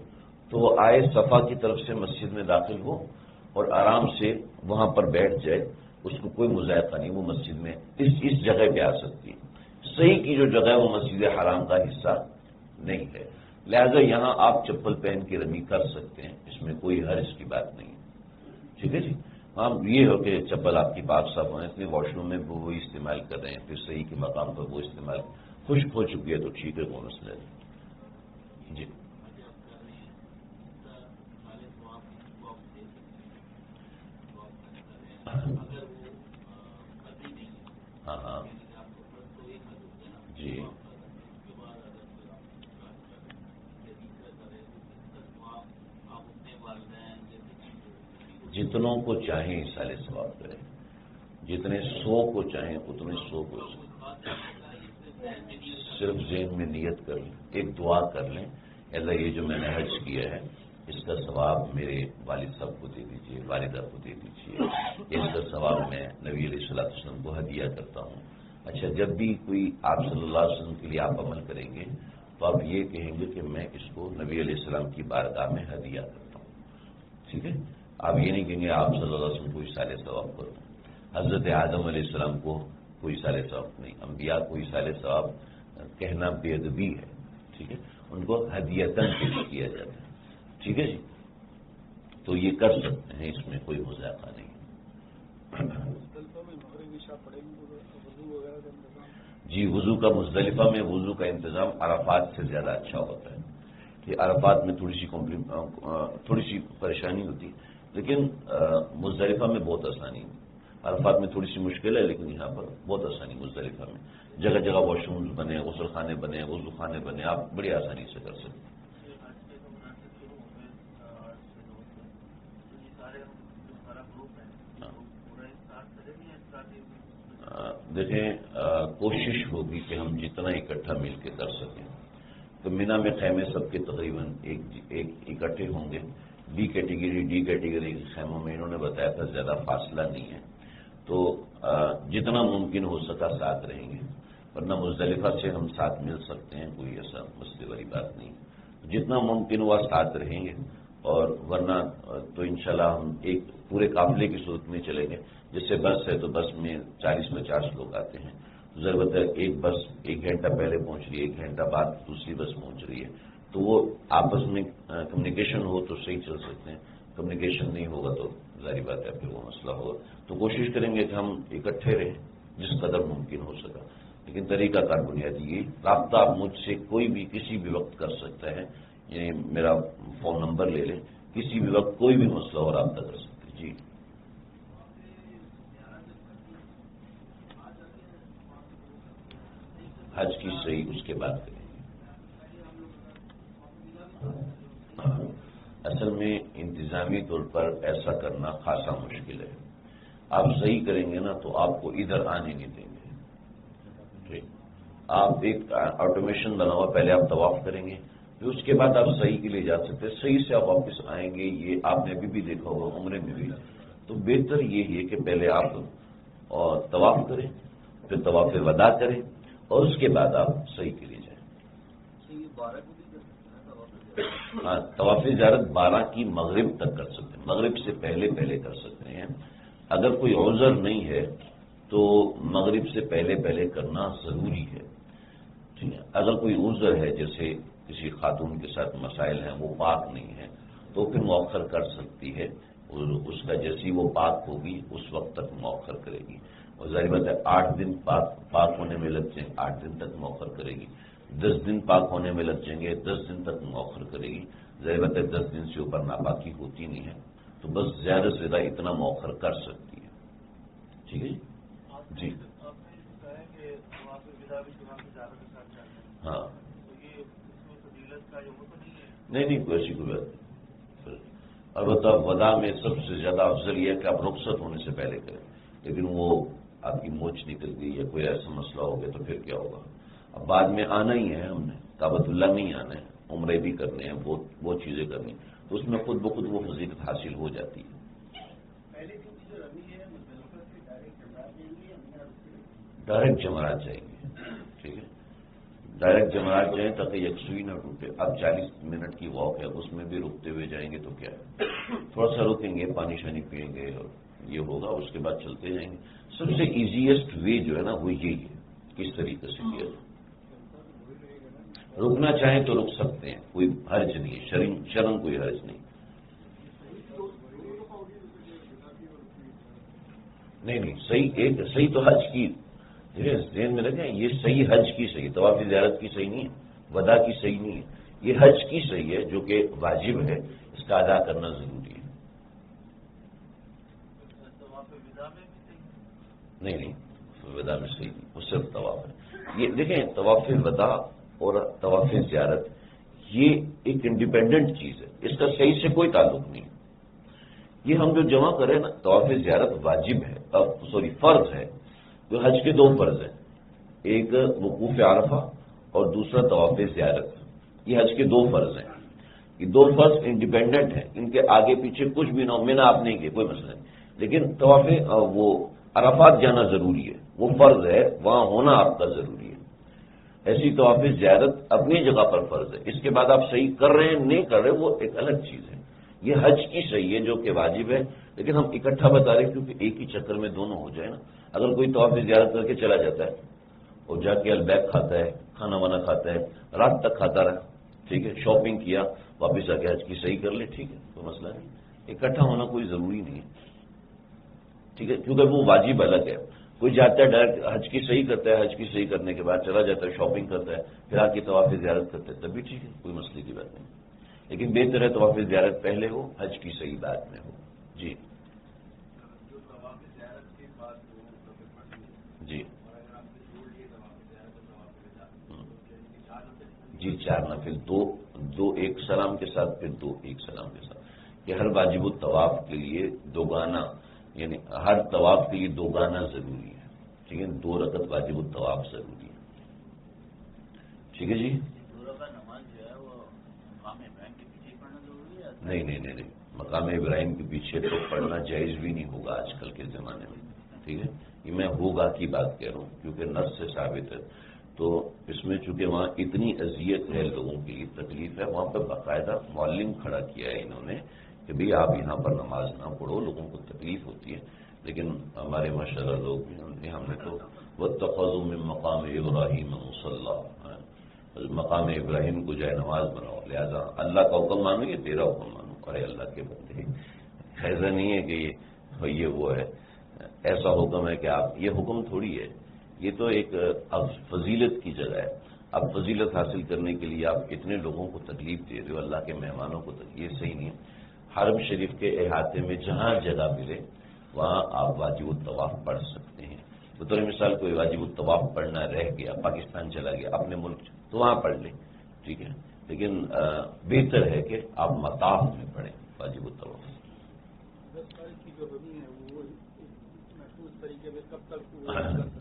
تو وہ آئے صفا کی طرف سے مسجد میں داخل ہو اور آرام سے وہاں پر بیٹھ جائے، اس کو کوئی مذائقہ نہیں، وہ مسجد میں اس جگہ پہ آ سکتی ہے. صحیح کی جو جگہ ہے وہ مسجد حرام کا حصہ نہیں ہے. لہذا یہاں آپ چپل پہن کے رمی کر سکتے ہیں، اس میں کوئی حرج کی بات نہیں. ٹھیک ہے جی. ہاں یہ ہو کہ چپل آپ کی پاک صاف ہوئے، اتنے واش روم میں وہ استعمال کر رہے ہیں، پھر صحیح کے مقام پر وہ استعمال خشک ہو چکی ہے تو ٹھیک ہے، کوئی مسئلہ نہیں. جی ہاں ہاں جی جتنوں کو چاہیں سال ثواب کریں، جتنے 100 کو چاہیں اتنے 100 کو صرف ذہن میں نیت کر لیں، ایک دعا کر لیں، اللہ یہ جو میں نے حج کیا ہے اس کا ثواب میرے والد صاحب کو دے دیجیے، والدہ کو دے دیجیے، اس کا ثواب میں نبی علیہ الصلوۃ والسلام کو ہدیہ کرتا ہوں۔ اچھا، جب بھی کوئی آپ صلی اللہ علیہ وسلم کے لیے آپ عمل کریں گے تو آپ یہ کہیں گے کہ میں اس کو نبی علیہ السلام کی بارگاہ میں ہدیہ کرتا ہوں، ٹھیک ہے؟ آپ یہ نہیں کہیں گے آپ صلی اللہ علیہ وسلم کو اصالِ ثواب کرو۔ حضرت آدم علیہ السلام کو کوئی اصالِ ثواب نہیں، انبیاء کو اصالِ ثواب کہنا بے ادبی ہے، ٹھیک ہے؟ ان کو ہدیتاً پیش کیا جاتا ہے، ٹھیک ہے جی؟ تو یہ کر سکتے ہیں، اس میں کوئی مذاقہ نہیں۔ جی، وضو کا مزدلفہ میں وضو کا انتظام عرفات سے زیادہ اچھا ہوتا ہے کہ عرفات میں تھوڑی سی پریشانی ہوتی ہے، لیکن مزدلفہ میں بہت آسانی ہے۔ عرفات میں تھوڑی سی مشکل ہے، لیکن یہاں پر بہت آسانی مزدلفہ میں، جگہ جگہ واش رومز بنے، غسل خانے بنے، وضو خانے بنے، آپ بڑی آسانی سے کر سکتے ہیں۔ دیکھیں، کوشش ہوگی کہ ہم جتنا اکٹھا مل کے کر سکیں، تو مینا میں خیمے سب کے تقریباً ایک اکٹھے ہوں گے۔ ڈی کیٹیگری کے خیموں میں انہوں نے بتایا تھا زیادہ فاصلہ نہیں ہے، تو جتنا ممکن ہو سکا ساتھ رہیں گے، ورنہ مزدلفہ سے ہم ساتھ مل سکتے ہیں، کوئی ایسا مسئلے والی بات نہیں، جتنا ممکن ہوا ساتھ رہیں گے، اور ورنہ تو انشاءاللہ ہم ایک پورے قافلے کی صورت میں چلیں گے۔ جیسے بس ہے تو بس میں 40-50 لوگ آتے ہیں، ضرورت ہے ایک بس 1 گھنٹہ پہلے پہنچ رہی ہے، 1 گھنٹہ بعد دوسری بس پہنچ رہی ہے، تو وہ آپس میں کمیونیکیشن ہو تو صحیح چل سکتے ہیں، کمیونیکیشن نہیں ہوگا تو ظاہری بات ہے پھر وہ مسئلہ ہوگا۔ تو کوشش کریں گے کہ ہم اکٹھے رہیں جس قدر ممکن ہو سکا، لیکن طریقہ کار بنیادی یہ رابطہ آپ مجھ سے کوئی بھی کسی بھی وقت کر سکتا ہے، یعنی میرا فون نمبر لے لیں، کسی بھی وقت کوئی بھی مسئلہ ہو رابطہ کر سکتے ہیں۔ جی، حج کی صحیح اس کے بعد کریں گے۔ اصل میں انتظامی طور پر ایسا کرنا خاصا مشکل ہے، آپ صحیح کریں گے نا تو آپ کو ادھر آنے نہیں دیں گے، ٹھیک؟ آپ ایک آٹومیشن بنا ہوا، پہلے آپ طواف کریں گے، پھر اس کے بعد آپ صحیح کے لیے جا سکتے ہیں، صحیح سے آپ واپس آئیں گے، یہ آپ نے ابھی بھی دیکھا ہوگا عمرے میں بھی، تو بہتر یہ ہے کہ پہلے آپ طواف کریں، پھر طواف وداع کریں، اور اس کے بعد آپ صحیح کے لیے جائیں۔ ہاں، طواف زیارت 12 کی مغرب تک کر سکتے ہیں، مغرب سے پہلے کر سکتے ہیں۔ اگر کوئی عذر نہیں ہے تو مغرب سے پہلے کرنا ضروری ہے، ٹھیک ہے؟ اگر کوئی عذر ہے، جیسے کسی خاتون کے ساتھ مسائل ہیں، وہ پاک نہیں ہے، تو پھر مؤخر کر سکتی ہے، اس کا جیسی وہ پاک ہوگی اس وقت تک مؤخر کرے گی، اور ظاہر بات ہے 8 دن پاک ہونے میں لگ جائیں، 8 دن تک مؤخر کرے گی، 10 دن پاک ہونے میں لگ جائیں گے، 10 دن تک مؤخر کرے گی، ظاہر بات ہے 10 دن سے اوپر ناپاکی ہوتی نہیں ہے، تو بس زیادہ سے زیادہ اتنا مؤخر کر سکتی ہے، ٹھیک ہے جی؟ ہاں، نہیں کوئی ایسی کوئی بات نہیں، البتہ وداع میں سب سے زیادہ افضل یہ ہے کہ آپ رخصت ہونے سے پہلے کریں، لیکن وہ آپ کی موچ نکل گئی یا کوئی ایسا مسئلہ ہو گیا تو پھر کیا ہوگا؟ اب بعد میں آنا ہی ہے، ہم نے کعبۃ اللہ میں ہی آنا ہے، عمرے بھی کرنے ہیں، بہت چیزیں کرنی، تو اس میں خود بخود وہ فضیلت حاصل ہو جاتی ہے۔ ڈائریکٹ جمرات جائیں گے، ٹھیک ہے؟ ڈائریکٹ جمرات جائیں تاکہ یکسوئی نہ ٹوٹے۔ اب 40 منٹ کی واک ہے، اس میں بھی رکتے ہوئے جائیں گے تو کیا ہے، تھوڑا سا رکیں گے، پانی شانی پئیں گے اور یہ ہوگا، اس کے بعد چلتے جائیں گے۔ سب سے ایزیسٹ وے جو ہے نا وہ یہی ہے، کس طریقے سے کیا جائے۔ رکنا چاہیں تو رک سکتے ہیں، کوئی حرج نہیں ہے، شرم کوئی حرج نہیں۔ نہیں صحیح تو حج کی ذہن میں رکھیں، یہ صحیح حج کی صحیح، طواف زیارت کی صحیح نہیں ہے، وداع کی صحیح نہیں ہے، یہ حج کی صحیح ہے جو کہ واجب ہے، اس کا ادا کرنا ضروری ہے۔ نہیں وداع میں صحیح نہیں، وہ صرف طواف ہے۔ یہ دیکھیں، طواف وداع اور طواف زیارت یہ ایک انڈیپینڈنٹ چیز ہے، اس کا صحیح سے کوئی تعلق نہیں، یہ ہم جو جمع کریں نا، طواف زیارت واجب ہے، فرض ہے. تو حج کے دو فرض ہیں، ایک وقوف عرفہ اور دوسرا طواف زیارت. یہ حج کے دو فرض ہیں. یہ دو فرض انڈیپینڈنٹ ہیں، ان کے آگے پیچھے کچھ بھی نہ ہو. میں نے آپ نہیں کیے کوئی مسئلہ نہیں، لیکن طواف وہ عرفات جانا ضروری ہے، وہ فرض ہے، وہاں ہونا آپ کا ضروری ہے. ایسی طواف زیارت اپنی جگہ پر فرض ہے. اس کے بعد آپ صحیح کر رہے ہیں نہیں کر رہے، وہ ایک الگ چیز ہے. یہ حج کی صحیح ہے جو کہ واجب ہے، لیکن ہم اکٹھا بتا رہے ہیں کیونکہ ایک ہی چکر میں دونوں ہو جائے نا. اگر کوئی طواف زیارت کر کے چلا جاتا ہے اور جا کے البیک کھاتا ہے، کھانا وانا کھاتا ہے، رات تک کھاتا رہا، ٹھیک ہے، شاپنگ کیا، واپس آ کے حج کی صحیح کر لے، ٹھیک ہے، کوئی مسئلہ نہیں. اکٹھا ہونا کوئی ضروری نہیں ہے، ٹھیک ہے، کیونکہ وہ واجب الگ ہے. کوئی جاتا ہے ڈائریکٹ حج کی صحیح کرتا ہے، حج کی صحیح کرنے کے بعد چلا جاتا ہے، شاپنگ کرتا ہے، پھر آ کے طواف زیارت کرتا ہے، تب بھی ٹھیک ہے، کوئی مسئلے کی بات نہیں. لیکن بہتر ہے طواف زیارت پہلے ہو، حج کی صحیح بات میں ہو. جی جی جی، 4 نفل، دو ایک سلام کے ساتھ، پھر دو ایک سلام کے ساتھ. کہ ہر واجب الطواف کے لیے دوگانا، یعنی ہر طواف کے لیے دوگانا ضروری ہے. ٹھیک ہے، 2 رکعت واجب الطواف ضروری ہے. ٹھیک ہے جی. نہیں نہیں نہیں نہیں، مقام ابراہیم کے پیچھے تو پڑھنا جائز بھی نہیں ہوگا آج کل کے زمانے میں. ٹھیک ہے، یہ میں ہوگا کی بات کہہ رہا ہوں کیونکہ نص سے ثابت ہے. تو اس میں چونکہ وہاں اتنی اذیت ہے، لوگوں کی تکلیف ہے، وہاں پہ باقاعدہ معلم کھڑا کیا ہے انہوں نے کہ بھئی آپ یہاں پر نماز نہ پڑھو، لوگوں کو تکلیف ہوتی ہے. لیکن ہمارے ماشاءاللہ لوگ ہم نے تو واتخذوا من مقام ابراہیم مصلی، مقام ابراہیم کو جائے نماز بناؤ. لہذا اللہ کا حکم مانو، یہ تیرا حکم مانو. ارے اللہ کے بندے، ایسا نہیں ہے کہ یہ وہ ہے، ایسا حکم ہے کہ آپ، یہ حکم تھوڑی ہے، یہ تو ایک اب فضیلت کی جگہ ہے. اب فضیلت حاصل کرنے کے لیے آپ اتنے لوگوں کو تکلیف دے رہے ہو، اللہ کے مہمانوں کو تکلیف، یہ صحیح نہیں ہے. حرم شریف کے احاطے میں جہاں جگہ ملے وہاں آپ واجب الطواف پڑھ سکتے ہیں. بطور مثال کوئی واجب الطواف پڑھنا رہ گیا، پاکستان چلا گیا، اپنے ملک تو وہاں پڑھ لیں، ٹھیک ہے، لیکن بہتر ہے کہ آپ مطاف میں پڑھیں واجب الطواف.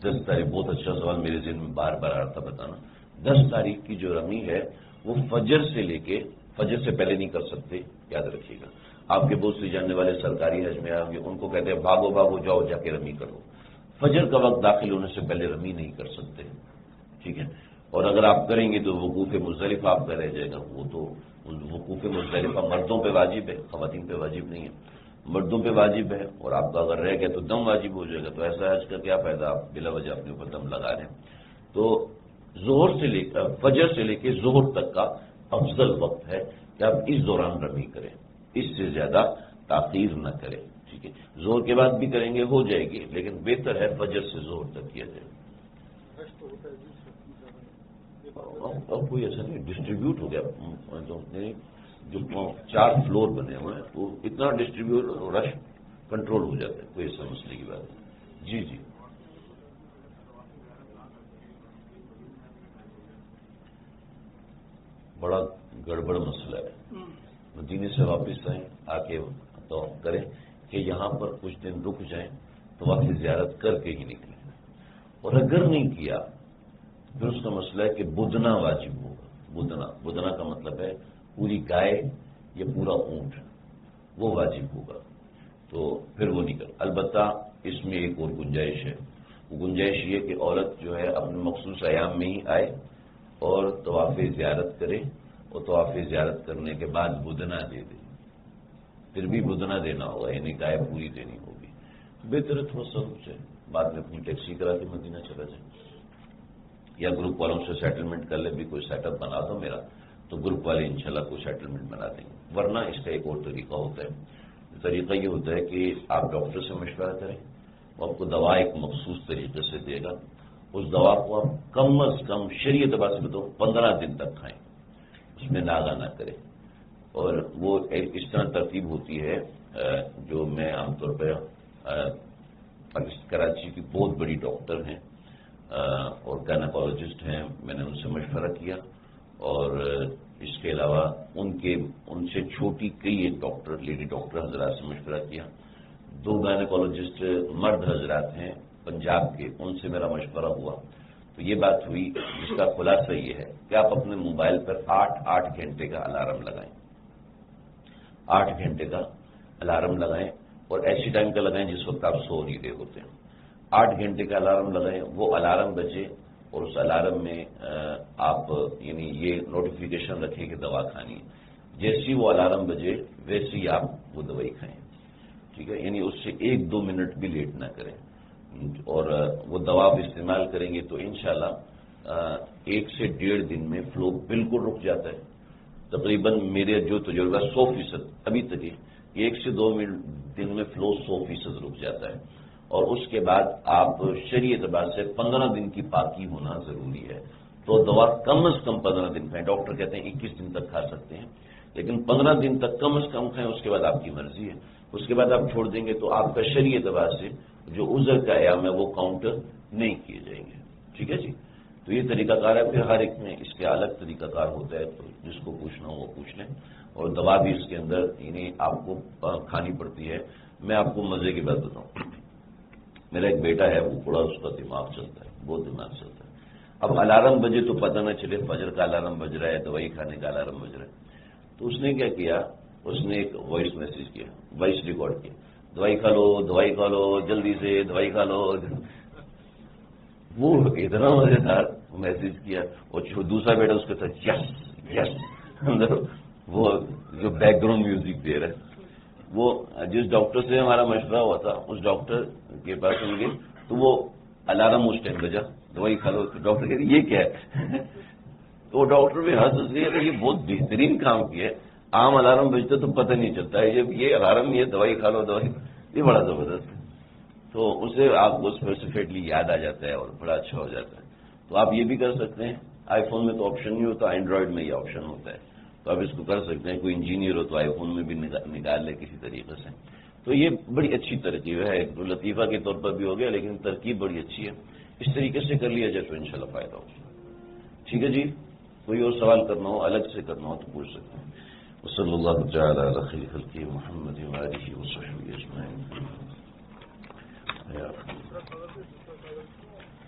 10 تاریخ، بہت اچھا سوال میرے ذہن میں بار بار آ رہا تھا بتانا. 10 تاریخ کی جو رمی ہے وہ فجر سے لے کے، فجر سے پہلے نہیں کر سکتے، یاد رکھیے گا. آپ کے بہت سے جاننے والے سرکاری حج میں آئیں گے، ان کو کہتے ہیں بھاگو بھاگو جاؤ جا کے رمی کرو. فجر کا وقت داخل ہونے سے پہلے رمی نہیں کر سکتے، ٹھیک ہے. اور اگر آپ کریں گے تو وقوف مزدلفہ آپ کا رہ جائے گا. وہ تو وقوف مزدلفہ مردوں پہ واجب ہے، خواتین پہ واجب نہیں ہے. مردوں پہ واجب ہے، اور آپ کا اگر رہ گیا تو دم واجب ہو جائے گا. تو ایسا حج کا کیا فائدہ، آپ بلا وجہ اپنے اوپر دم لگا رہے ہیں. تو ظہر سے لے کر فجر سے لے کے ظہر تک کا افضل وقت ہے کہ آپ اس دوران رمی کریں، اس سے زیادہ تاخیر نہ کریں. ٹھیک ہے، ظہر کے بعد بھی کریں گے ہو جائے گی، لیکن بہتر ہے فجر سے ظہر تک کیا جائے. اب کوئی ایسا نہیں، ڈسٹریبیوٹ ہو گیا. جو 4 فلور بنے ہوئے ہیں تو اتنا ڈسٹریبیوٹ رش کنٹرول ہو جاتا ہے، کوئی ایسا مسئلے کی بات نہیں. جی جی، بڑا گڑبڑ مسئلہ ہے. مدینے سے واپس آئیں، آ کے تو کریں کہ یہاں پر کچھ دن رک جائیں تو واپس زیارت کر کے ہی نکلیں. اور اگر نہیں کیا پھر اس کا مسئلہ ہے کہ بدنا واجب ہوگا. بدنا کا مطلب ہے پوری گائے یا پورا اونٹ، وہ واجب ہوگا. تو پھر وہ نکل. البتہ اس میں ایک اور گنجائش ہے. وہ گنجائش یہ کہ عورت جو ہے اپنے مخصوص ایام میں ہی آئے اور طواف زیارت کرے، اور طواف زیارت کرنے کے بعد بدنا دے دے. پھر بھی بدنا دینا ہوگا، یعنی گائے پوری دینی ہوگی. بہتر ہے تھوڑا سا رک جائے، بعد میں اپنی ٹیکسی کرا کے مدینہ چلا جائے، یا گروپ والوں سے سیٹلمنٹ کر لے. بھی کوئی سیٹ اپ بنا دو میرا، تو گروپ والے انشاءاللہ کوئی سیٹلمنٹ بنا دیں گے. ورنہ اس کا ایک اور طریقہ ہوتا ہے. طریقہ یہ ہوتا ہے کہ آپ ڈاکٹر سے مشورہ کریں، وہ آپ کو دوا ایک مخصوص طریقے سے دے گا. اس دوا کو آپ کم از کم شریعت اعتبار سے بتاؤ 15 دن تک کھائیں، اس میں ناغہ نہ کریں. اور وہ اس طرح ترتیب ہوتی ہے جو میں عام طور پہ کراچی کی بہت بڑی ڈاکٹر ہیں اور گائنیکالوجسٹ ہیں، میں نے ان سے مشورہ کیا اور اس کے علاوہ ان سے چھوٹی کئی ایک ڈاکٹر لیڈی ڈاکٹر حضرات سے مشورہ کیا. 2 گائنیکولوجسٹ مرد حضرات ہیں پنجاب کے، ان سے میرا مشورہ ہوا. تو یہ بات ہوئی جس کا خلاصہ یہ ہے کہ آپ اپنے موبائل پر 8 گھنٹے کا الارم لگائیں. 8 گھنٹے کا الارم لگائیں اور ایسی ٹائم کا لگائیں جس وقت آپ سو نہیں رہے ہوتے ہیں. 8 گھنٹے کا الارم لگائیں، وہ الارم بجے اور اس الارم میں آپ یعنی یہ نوٹیفیکیشن رکھیں کہ دوا کھانی ہے. جیسی وہ الارم بجے ویسے ہی آپ وہ دوائی کھائیں. ٹھیک ہے، یعنی اس سے 1-2 منٹ بھی لیٹ نہ کریں. اور وہ دوا آپ استعمال کریں گے تو انشاءاللہ 1 سے 1.5 دن میں فلو بالکل رک جاتا ہے. تقریباً میرے جو تجربہ 100% ابھی تک ہے، 1 سے 2 دن میں فلو 100% رک جاتا ہے. اور اس کے بعد آپ شرعی اعتبار سے 15 دن کی پاکی ہونا ضروری ہے. تو دوا کم از کم 15 دن کھائیں. ڈاکٹر کہتے ہیں 21 دن تک کھا سکتے ہیں، لیکن 15 دن تک کم از کم کھائیں. اس کے بعد آپ کی مرضی ہے. اس کے بعد آپ چھوڑ دیں گے تو آپ کا شرعی اعتبار سے جو عذر کا ایام ہے وہ کاؤنٹ نہیں کیے جائیں گے. ٹھیک ہے جی. تو یہ طریقہ کار ہے. پھر ہر ایک میں اس کے الگ طریقہ کار ہوتا ہے، تو جس کو پوچھنا ہو وہ پوچھ لیں. اور دوا بھی اس کے اندر یعنی آپ کو کھانی پڑتی ہے. میں آپ کو مزے کی بات بتاؤں، میرا ایک بیٹا ہے، وہ بڑا اس کا دماغ چلتا ہے، بہت دماغ چلتا ہے. اب الارم بجے تو پتہ نہ چلے فجر کا الارم بج رہا ہے، دوائی کھانے کا الارم بج رہا ہے. تو اس نے کیا کیا، اس نے ایک وائس میسج کیا، وائس ریکارڈ کیا، دوائی کھا لو، دوائی کھا لو، جلدی سے دوائی کھا لو. وہ اتنا مزیدار میسج کیا. اور دوسرا بیٹا اس کے ساتھ یس یس اندر وہ جو بیک گراؤنڈ میوزک دے رہا ہے. وہ جس ڈاکٹر سے ہمارا مشورہ ہوا تھا اس ڈاکٹر کے پاس ہم گئے تو وہ الارم اس ٹائم بجا، دوائی کھا لو. تو ڈاکٹر کہتے یہ کیا ہے؟ تو ڈاکٹر بھی ہنس دیا کہ یہ بہت بہترین کام کیا ہے. عام الارم بجتے تو پتہ نہیں چلتا ہے، جب یہ الارم یہ دوائی کھا لو دوائی، یہ بڑا زبردست ہے. تو اسے آپ کو اسپیسیفکلی یاد آ جاتا ہے اور بڑا اچھا ہو جاتا ہے. تو آپ یہ بھی کر سکتے ہیں. آئی فون میں تو آپشن نہیں ہوتا، اینڈرائڈ میں یہ آپشن ہوتا ہے. تو آپ اس کو کر سکتے ہیں. کوئی انجینئر ہو تو آئی فون میں بھی نکال لے کسی طریقے سے. تو یہ بڑی اچھی ترکیب ہے. ایک لطیفہ کے طور پر بھی ہو گیا، لیکن ترکیب بڑی اچھی ہے. اس طریقے سے کر لیا جائے تو انشاءاللہ فائدہ ہوگا. ٹھیک ہے جی. کوئی اور سوال کرنا ہو، الگ سے کرنا ہو تو پوچھ سکتے ہیں. وصلی اللہ تعالی علی خیر خلقہ محمد وآلہ وصحبہ اجمعین.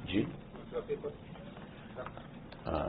جی ہاں.